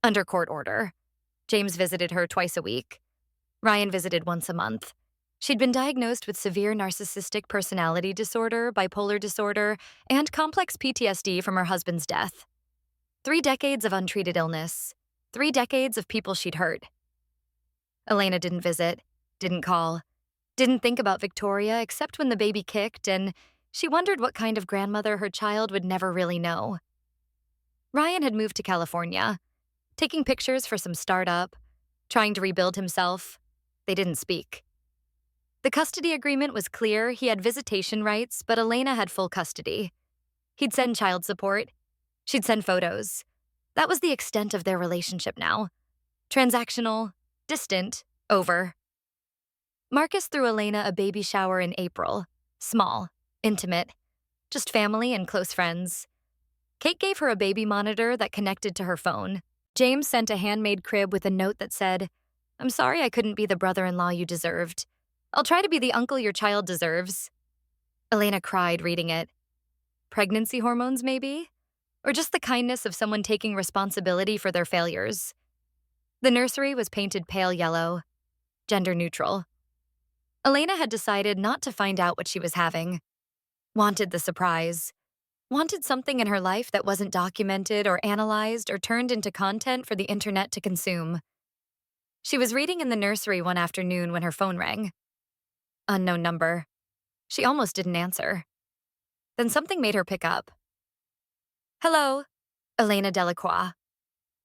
under court order. James visited her twice a week. Ryan visited once a month. She'd been diagnosed with severe narcissistic personality disorder, bipolar disorder, and complex PTSD from her husband's death. 3 decades of untreated illness. 3 decades of people she'd hurt. Elena didn't visit, didn't call, didn't think about Victoria except when the baby kicked, and she wondered what kind of grandmother her child would never really know. Ryan had moved to California, taking pictures for some startup, trying to rebuild himself. They didn't speak. The custody agreement was clear. He had visitation rights, but Elena had full custody. He'd send child support. She'd send photos. That was the extent of their relationship now. Transactional, distant, over. Marcus threw Elena a baby shower in April. Small, intimate, just family and close friends. Kate gave her a baby monitor that connected to her phone. James sent a handmade crib with a note that said, "I'm sorry I couldn't be the brother-in-law you deserved. I'll try to be the uncle your child deserves." Elena cried reading it. Pregnancy hormones, maybe? Or just the kindness of someone taking responsibility for their failures. The nursery was painted pale yellow, gender neutral. Elena had decided not to find out what she was having. Wanted the surprise. Wanted something in her life that wasn't documented or analyzed or turned into content for the internet to consume. She was reading in the nursery one afternoon when her phone rang. Unknown number. She almost didn't answer. Then something made her pick up. "Hello, Elena Delacroix."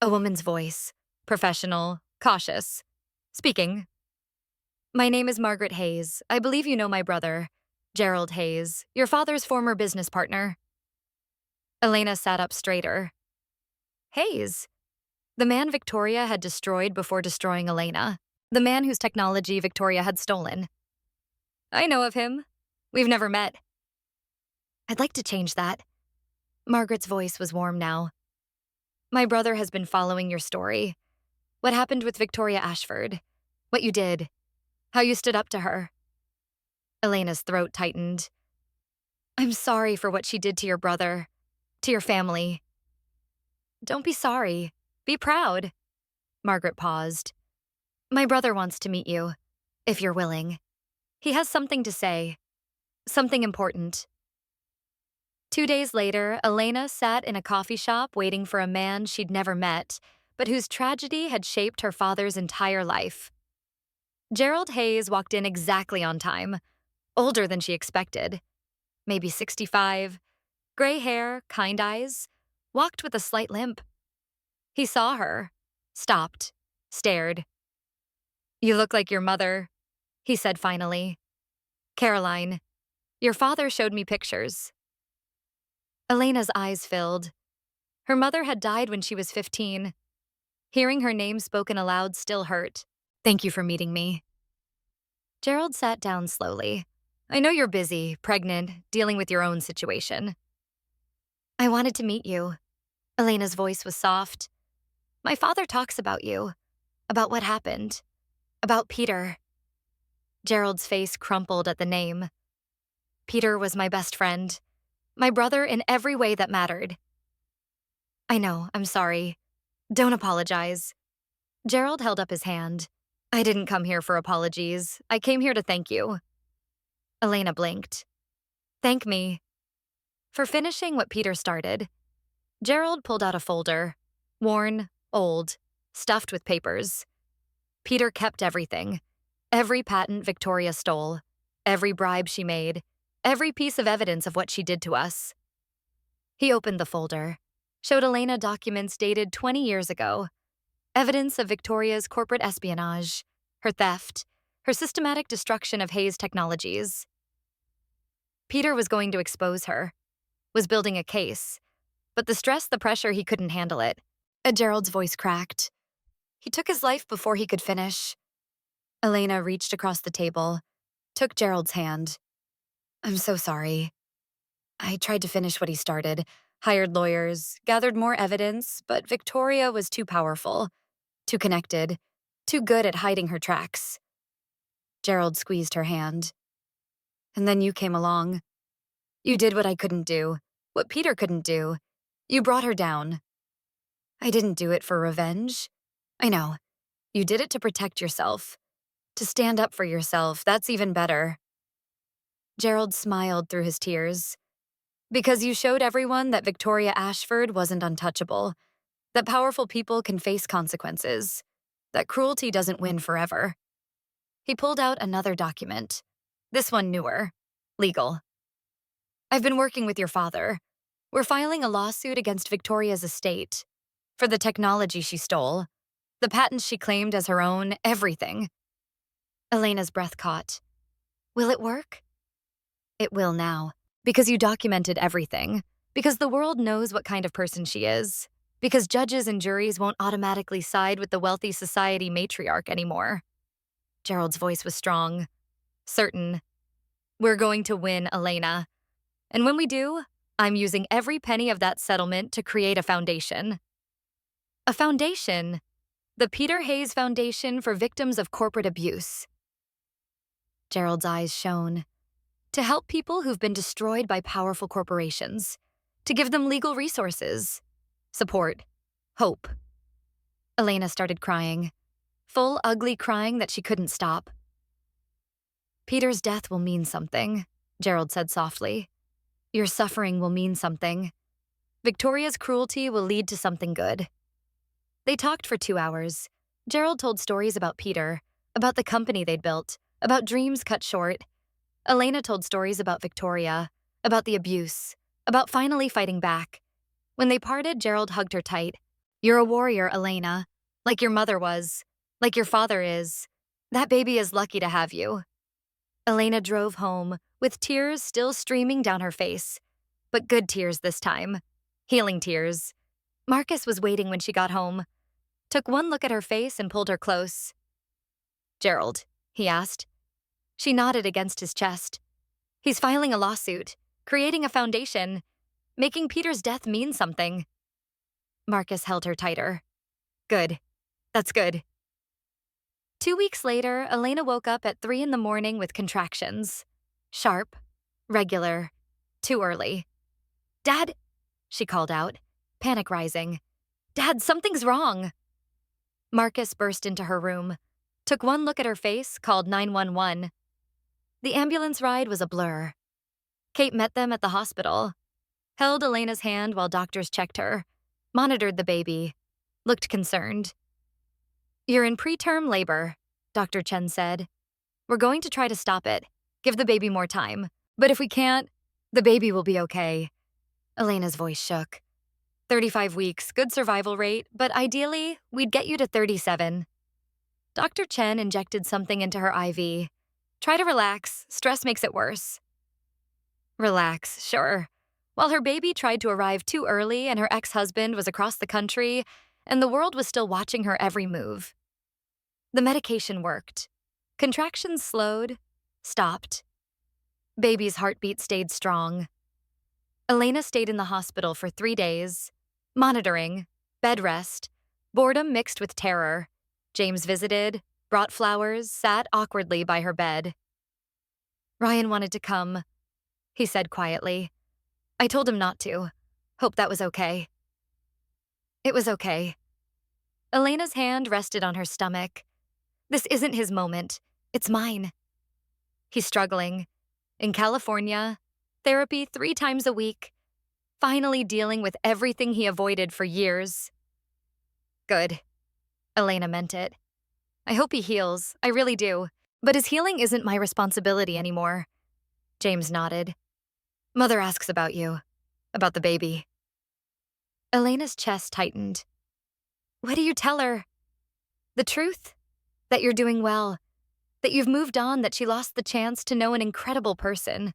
A woman's voice, professional, cautious. "Speaking." "My name is Margaret Hayes. I believe you know my brother, Gerald Hayes, your father's former business partner." Elena sat up straighter. Hayes? The man Victoria had destroyed before destroying Elena. The man whose technology Victoria had stolen. "I know of him. We've never met." "I'd like to change that." Margaret's voice was warm now. "My brother has been following your story. What happened with Victoria Ashford. What you did. How you stood up to her." Elena's throat tightened. "I'm sorry for what she did to your brother. To your family." "Don't be sorry. Be proud." Margaret paused. "My brother wants to meet you, if you're willing. He has something to say. Something important." 2 days later, Elena sat in a coffee shop waiting for a man she'd never met, but whose tragedy had shaped her father's entire life. Gerald Hayes walked in exactly on time, older than she expected. Maybe 65, gray hair, kind eyes, walked with a slight limp. He saw her, stopped, stared. "You look like your mother," he said finally. "Caroline, your father showed me pictures." Elena's eyes filled. Her mother had died when she was 15. Hearing her name spoken aloud still hurt. "Thank you for meeting me." Gerald sat down slowly. "I know you're busy, pregnant, dealing with your own situation." "I wanted to meet you." Elena's voice was soft. "My father talks about you, about what happened, about Peter." Gerald's face crumpled at the name. "Peter was my best friend. My brother in every way that mattered." "I know, I'm sorry. Don't apologize." Gerald held up his hand. "I didn't come here for apologies. I came here to thank you." Elena blinked. "Thank me." For finishing what Peter started. Gerald pulled out a folder. Worn, old, stuffed with papers. Peter kept everything. Every patent Victoria stole. Every bribe she made. Every piece of evidence of what she did to us. He opened the folder, showed Elena documents dated 20 years ago. Evidence of Victoria's corporate espionage, her theft, her systematic destruction of Hayes Technologies. Peter was going to expose her, was building a case, but the stress, the pressure, he couldn't handle it. Gerald's voice cracked. He took his life before he could finish. Elena reached across the table, took Gerald's hand. "I'm so sorry. I tried to finish what he started. Hired lawyers, gathered more evidence, but Victoria was too powerful, too connected, too good at hiding her tracks. Gerald squeezed her hand. And then you came along. You did what I couldn't do, what Peter couldn't do. You brought her down. I didn't do it for revenge. I know. You did it to protect yourself. To stand up for yourself, that's even better. Gerald smiled through his tears. Because you showed everyone that Victoria Ashford wasn't untouchable, that powerful people can face consequences, that cruelty doesn't win forever. He pulled out another document. This one newer. Legal. I've been working with your father. We're filing a lawsuit against Victoria's estate. For the technology she stole, the patents she claimed as her own, everything. Elena's breath caught. Will it work? It will now. Because you documented everything. Because the world knows what kind of person she is. Because judges and juries won't automatically side with the wealthy society matriarch anymore. Gerald's voice was strong, certain. We're going to win, Elena. And when we do, I'm using every penny of that settlement to create a foundation. A foundation? The Peter Hayes Foundation for Victims of Corporate Abuse. Gerald's eyes shone. To help people who've been destroyed by powerful corporations. To give them legal resources. Support. Hope. Elena started crying. Full, ugly crying that she couldn't stop. Peter's death will mean something, Gerald said softly. Your suffering will mean something. Victoria's cruelty will lead to something good. They talked for 2 hours. Gerald told stories about Peter, about the company they'd built, about dreams cut short. Elena told stories about Victoria, about the abuse, about finally fighting back. When they parted, Gerald hugged her tight. You're a warrior, Elena. Like your mother was. Like your father is. That baby is lucky to have you. Elena drove home, with tears still streaming down her face. But good tears this time. Healing tears. Marcus was waiting when she got home. Took one look at her face and pulled her close. Gerald, he asked. She nodded against his chest. He's filing a lawsuit, creating a foundation, making Peter's death mean something. Marcus held her tighter. Good. That's good. 2 weeks later, Elena woke up at 3 a.m. with contractions. Sharp, regular, too early. Dad, she called out, panic rising. Dad, something's wrong. Marcus burst into her room, took one look at her face, called 911. The ambulance ride was a blur. Kate met them at the hospital, held Elena's hand while doctors checked her, monitored the baby, looked concerned. You're in preterm labor, Dr. Chen said. We're going to try to stop it, give the baby more time. But if we can't, the baby will be okay. Elena's voice shook. 35 weeks, good survival rate, but ideally, we'd get you to 37. Dr. Chen injected something into her IV. Try to relax, stress makes it worse. Relax, sure. While her baby tried to arrive too early and her ex-husband was across the country, and the world was still watching her every move. The medication worked. Contractions slowed, stopped. Baby's heartbeat stayed strong. Elena stayed in the hospital for 3 days, monitoring, bed rest, boredom mixed with terror. James visited, brought flowers, sat awkwardly by her bed. Ryan wanted to come, he said quietly. I told him not to. Hope that was okay. It was okay. Elena's hand rested on her stomach. This isn't his moment. It's mine. He's struggling. In California, therapy 3 times a week, finally dealing with everything he avoided for years. Good. Elena meant it. I hope he heals, I really do. But his healing isn't my responsibility anymore. James nodded. Mother asks about you, about the baby. Elena's chest tightened. What do you tell her? The truth? That you're doing well. That you've moved on, that she lost the chance to know an incredible person.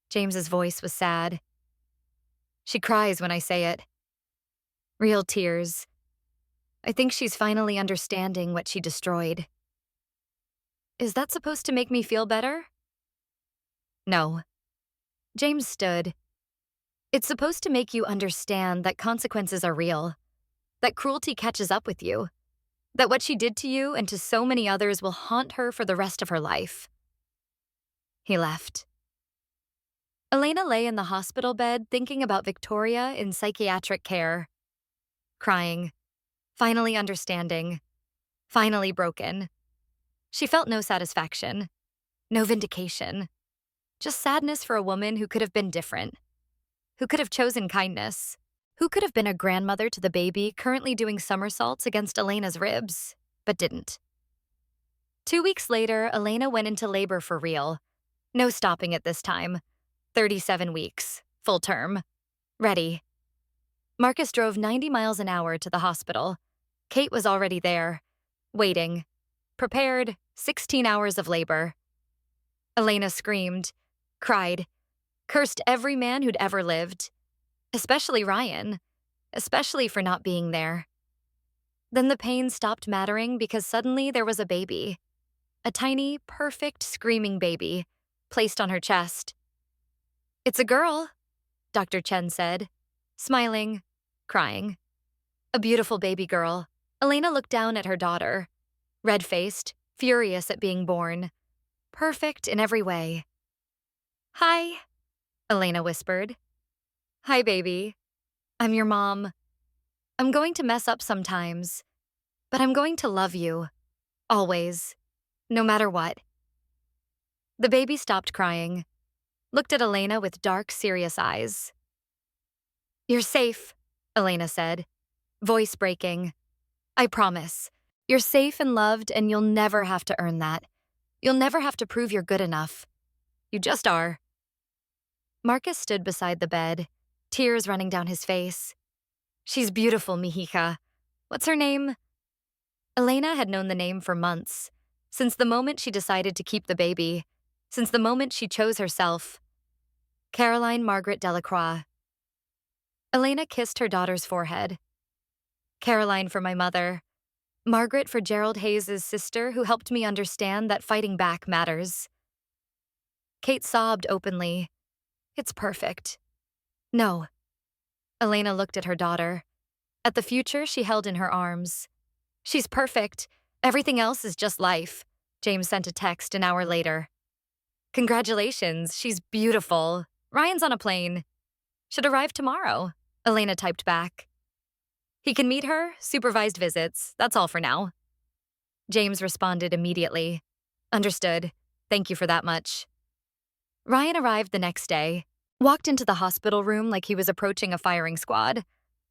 James's voice was sad. She cries when I say it. Real tears. I think she's finally understanding what she destroyed. Is that supposed to make me feel better? No. James stood. It's supposed to make you understand that consequences are real, that cruelty catches up with you, that what she did to you and to so many others will haunt her for the rest of her life. He left. Elena lay in the hospital bed thinking about Victoria in psychiatric care, crying, finally understanding, finally broken. She felt no satisfaction, no vindication, just sadness for a woman who could have been different, who could have chosen kindness, who could have been a grandmother to the baby currently doing somersaults against Elena's ribs, but didn't. 2 weeks later, Elena went into labor for real. No stopping it this time. 37 weeks, full term. Ready. Marcus drove 90 miles an hour to the hospital. Kate was already there, waiting, prepared, 16 hours of labor. Elena screamed, cried, cursed every man who'd ever lived, especially Ryan, especially for not being there. Then the pain stopped mattering because suddenly there was a baby, a tiny, perfect, screaming baby, placed on her chest. "It's a girl," Dr. Chen said, smiling, crying. A beautiful baby girl. Elena looked down at her daughter, red-faced, furious at being born, perfect in every way. "Hi," Elena whispered. "Hi, baby. I'm your mom. I'm going to mess up sometimes, but I'm going to love you, always, no matter what." The baby stopped crying, looked at Elena with dark, serious eyes. "You're safe," Elena said, voice breaking. "I promise. You're safe and loved, and you'll never have to earn that. You'll never have to prove you're good enough. You just are." Marcus stood beside the bed, tears running down his face. "She's beautiful, Mihika. What's her name?" Elena had known the name for months, since the moment she decided to keep the baby, since the moment she chose herself. Caroline Margaret Delacroix. Elena kissed her daughter's forehead. "Caroline for my mother. Margaret for Gerald Hayes' sister who helped me understand that fighting back matters." Kate sobbed openly. "It's perfect." "No." Elena looked at her daughter, at the future she held in her arms. "She's perfect. Everything else is just life," James sent a text an hour later. "Congratulations, she's beautiful. Ryan's on a plane. Should arrive tomorrow," Elena typed back. "He can meet her, supervised visits, that's all for now." James responded immediately. "Understood. Thank you for that much." Ryan arrived the next day, walked into the hospital room like he was approaching a firing squad,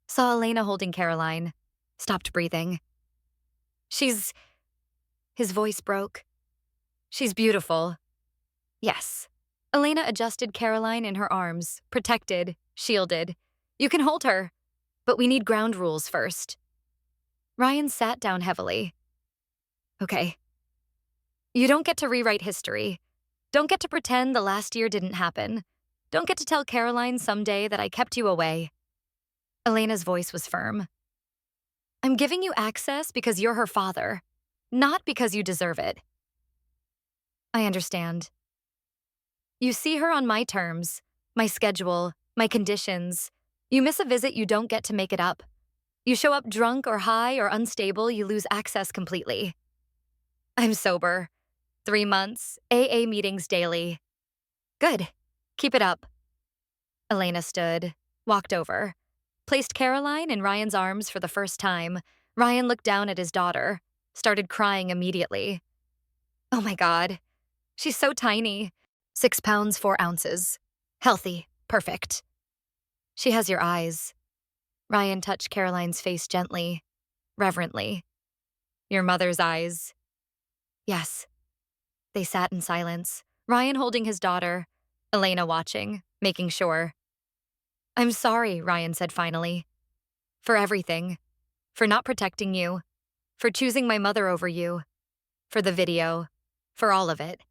saw Elena holding Caroline, stopped breathing. "She's..." His voice broke. "She's beautiful." "Yes." Elena adjusted Caroline in her arms, protected, shielded. "You can hold her, but we need ground rules first." Ryan sat down heavily. "Okay. You don't get to rewrite history. Don't get to pretend the last year didn't happen. Don't get to tell Caroline someday that I kept you away." Elena's voice was firm. "I'm giving you access because you're her father, not because you deserve it." "I understand." "You see her on my terms, my schedule, my conditions. You miss a visit, you don't get to make it up. You show up drunk or high or unstable, you lose access completely." "I'm sober. 3 months, AA meetings daily." "Good. Keep it up." Elena stood, walked over, placed Caroline in Ryan's arms for the first time. Ryan looked down at his daughter, started crying immediately. "Oh my God. She's so tiny. 6 pounds, 4 ounces. Healthy. Perfect." "She has your eyes." Ryan touched Caroline's face gently, reverently. "Your mother's eyes." "Yes." They sat in silence, Ryan holding his daughter, Elena watching, making sure. "I'm sorry," Ryan said finally. "For everything. For not protecting you. For choosing my mother over you. For the video. For all of it."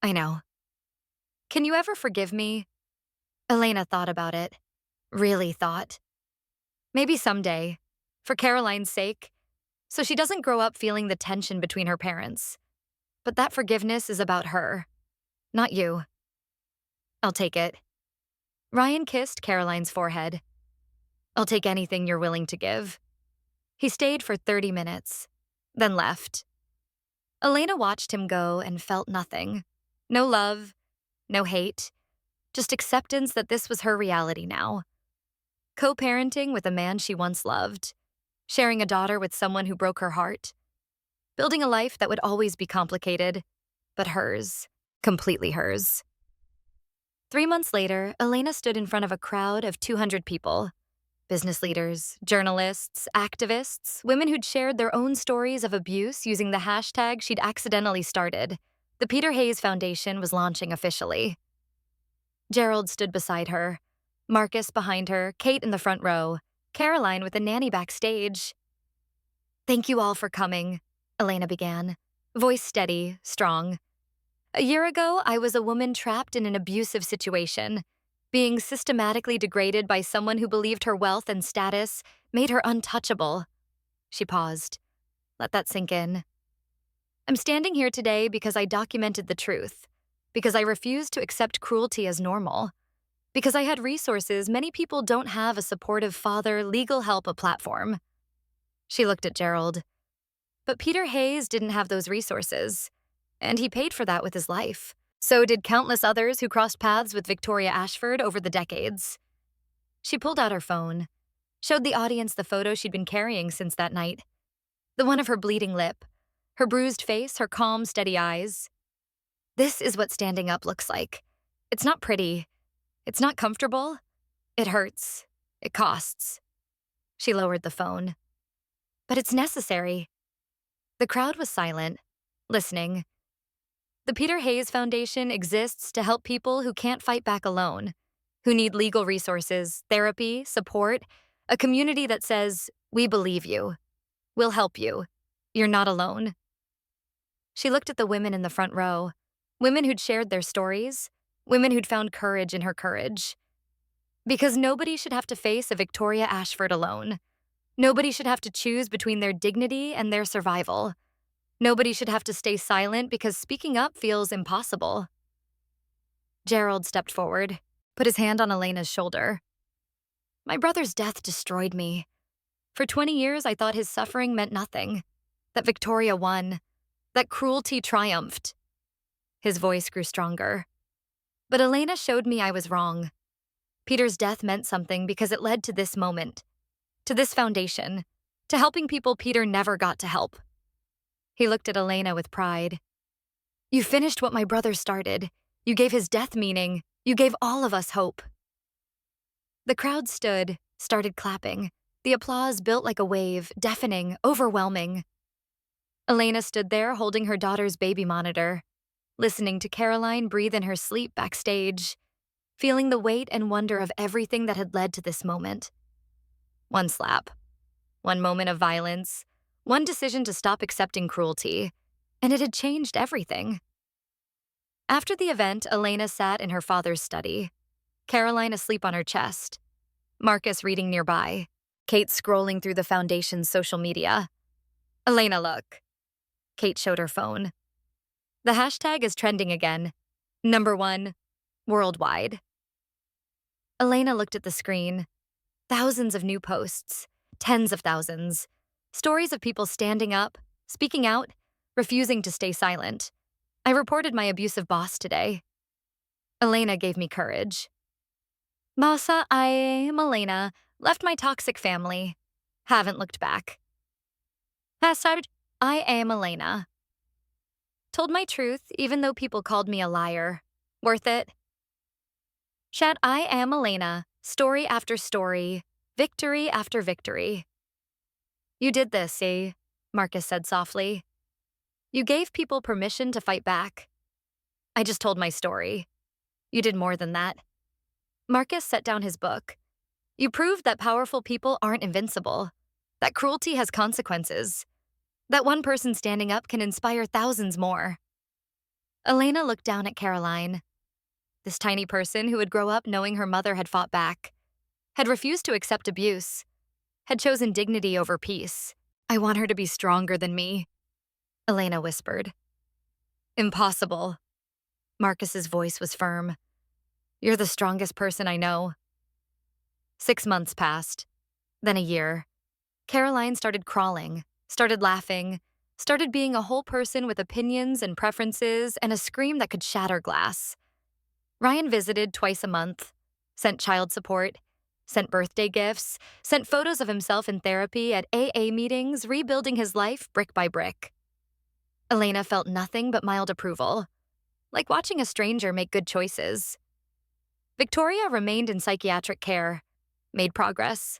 "I know." "Can you ever forgive me?" Elena thought about it. Really thought. "Maybe someday. For Caroline's sake. So she doesn't grow up feeling the tension between her parents. But that forgiveness is about her, not you." "I'll take it." Ryan kissed Caroline's forehead. I'll take anything you're willing to give. He stayed for 30 minutes, then left. Elena watched him go and felt nothing. No love, no hate, just acceptance that this was her reality now. Co-parenting with a man she once loved, sharing a daughter with someone who broke her heart, building a life that would always be complicated, but hers, completely hers. 3 months later, Elena stood in front of a crowd of 200 people. Business leaders, journalists, activists, women who'd shared their own stories of abuse using the hashtag she'd accidentally started. The Peter Hayes Foundation was launching officially. Gerald stood beside her, Marcus behind her, Kate in the front row, Caroline with a nanny backstage. Thank you all for coming, Elena began, voice steady, strong. A year ago, I was a woman trapped in an abusive situation, being systematically degraded by someone who believed her wealth and status made her untouchable. She paused. Let that sink in. I'm standing here today because I documented the truth, because I refused to accept cruelty as normal, because I had resources many people don't have: a supportive father, legal help, a platform. She looked at Gerald. But Peter Hayes didn't have those resources, and he paid for that with his life. So did countless others who crossed paths with Victoria Ashford over the decades. She pulled out her phone, showed the audience the photo she'd been carrying since that night. The one of her bleeding lip, her bruised face, her calm, steady eyes. This is what standing up looks like. It's not pretty. It's not comfortable. It hurts. It costs. She lowered the phone. But it's necessary. The crowd was silent, listening. The Peter Hayes Foundation exists to help people who can't fight back alone, who need legal resources, therapy, support, a community that says, we believe you. We'll help you. You're not alone. She looked at the women in the front row, women who'd shared their stories, women who'd found courage in her courage. Because nobody should have to face a Victoria Ashford alone. Nobody should have to choose between their dignity and their survival. Nobody should have to stay silent because speaking up feels impossible. Gerald stepped forward, put his hand on Elena's shoulder. My brother's death destroyed me. For 20 years, I thought his suffering meant nothing, that Victoria won, that cruelty triumphed. His voice grew stronger. But Elena showed me I was wrong. Peter's death meant something because it led to this moment, to this foundation, to helping people Peter never got to help. He looked at Elena with pride. You finished what my brother started. You gave his death meaning. You gave all of us hope. The crowd stood, started clapping. The applause built like a wave, deafening, overwhelming. Elena stood there holding her daughter's baby monitor, listening to Caroline breathe in her sleep backstage, feeling the weight and wonder of everything that had led to this moment. One slap, one moment of violence, one decision to stop accepting cruelty, and it had changed everything. After the event, Elena sat in her father's study, Caroline asleep on her chest, Marcus reading nearby, Kate scrolling through the foundation's social media. Elena, look. Kate showed her phone. The hashtag is trending again. #1, worldwide. Elena looked at the screen. Thousands of new posts, tens of thousands. Stories of people standing up, speaking out, refusing to stay silent. I reported my abusive boss today. Elena gave me courage. Masa, I am Elena, left my toxic family. Haven't looked back. Hashtag, I am Elena. Told my truth, even though people called me a liar. Worth it. Chat, I am Elena, story after story, victory after victory. You did this, see? Marcus said softly. You gave people permission to fight back. I just told my story. You did more than that. Marcus set down his book. You proved that powerful people aren't invincible, that cruelty has consequences, that one person standing up can inspire thousands more. Elena looked down at Caroline. This tiny person who would grow up knowing her mother had fought back, had refused to accept abuse, had chosen dignity over peace. I want her to be stronger than me, Elena whispered. Impossible. Marcus's voice was firm. You're the strongest person I know. 6 months passed, then a year. Caroline started crawling, started laughing, started being a whole person with opinions and preferences and a scream that could shatter glass. Ryan visited twice a month, sent child support, sent birthday gifts, sent photos of himself in therapy at AA meetings, rebuilding his life brick by brick. Elena felt nothing but mild approval, like watching a stranger make good choices. Victoria remained in psychiatric care, made progress,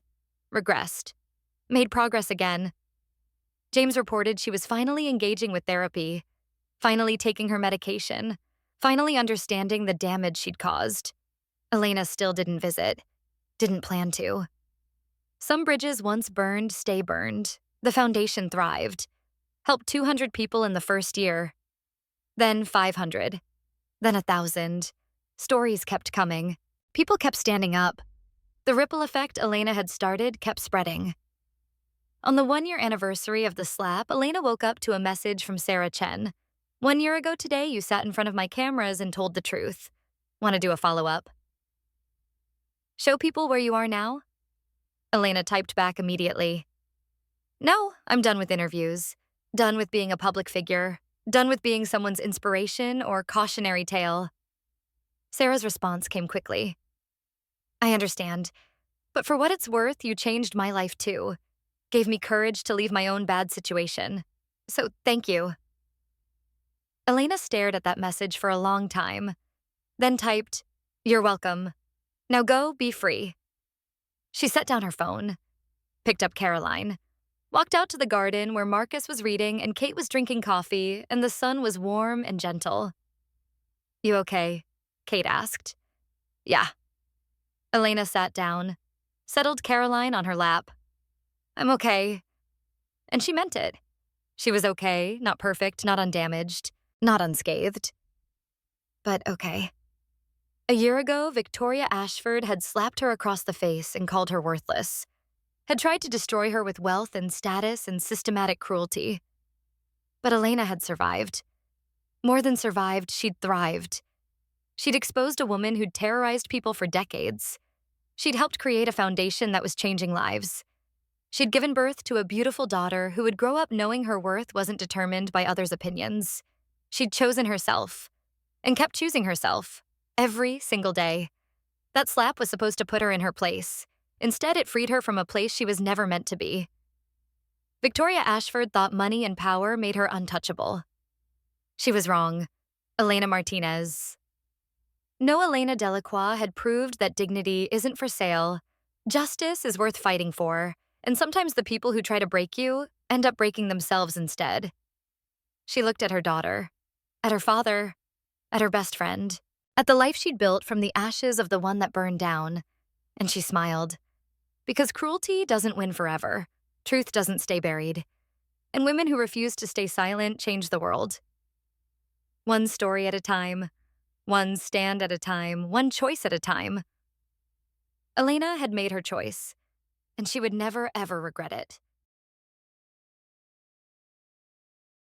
regressed, made progress again. James reported she was finally engaging with therapy, finally taking her medication, finally understanding the damage she'd caused. Elena still didn't visit, didn't plan to. Some bridges once burned stay burned. The foundation thrived, helped 200 people in the first year, then 500, then 1,000. Stories kept coming. People kept standing up. The ripple effect Elena had started kept spreading. On the 1-year anniversary of the slap, Elena woke up to a message from Sarah Chen. 1 year ago today, you sat in front of my cameras and told the truth. Want to do a follow-up? Show people where you are now? Elena typed back immediately. No, I'm done with interviews. Done with being a public figure. Done with being someone's inspiration or cautionary tale. Sarah's response came quickly. I understand, but for what it's worth, you changed my life too. Gave me courage to leave my own bad situation. So thank you. Elena stared at that message for a long time, then typed, You're welcome. Now go, be free. She set down her phone, picked up Caroline, walked out to the garden where Marcus was reading and Kate was drinking coffee and the sun was warm and gentle. You okay? Kate asked. Yeah. Elena sat down, settled Caroline on her lap. I'm okay. And she meant it. She was okay, not perfect, not undamaged, not unscathed. But okay. A year ago, Victoria Ashford had slapped her across the face and called her worthless, had tried to destroy her with wealth and status and systematic cruelty. But Elena had survived. More than survived, she'd thrived. She'd exposed a woman who'd terrorized people for decades. She'd helped create a foundation that was changing lives. She'd given birth to a beautiful daughter who would grow up knowing her worth wasn't determined by others' opinions. She'd chosen herself, and kept choosing herself, every single day. That slap was supposed to put her in her place. Instead, it freed her from a place she was never meant to be. Victoria Ashford thought money and power made her untouchable. She was wrong. Elena Martinez. No Elena Delacroix had proved that dignity isn't for sale. Justice is worth fighting for, and sometimes the people who try to break you end up breaking themselves instead. She looked at her daughter, at her father, at her best friend, at the life she'd built from the ashes of the one that burned down, and she smiled. Because cruelty doesn't win forever. Truth doesn't stay buried. And women who refuse to stay silent change the world. One story at a time, one stand at a time, one choice at a time. Elena had made her choice, and she would never, ever regret it.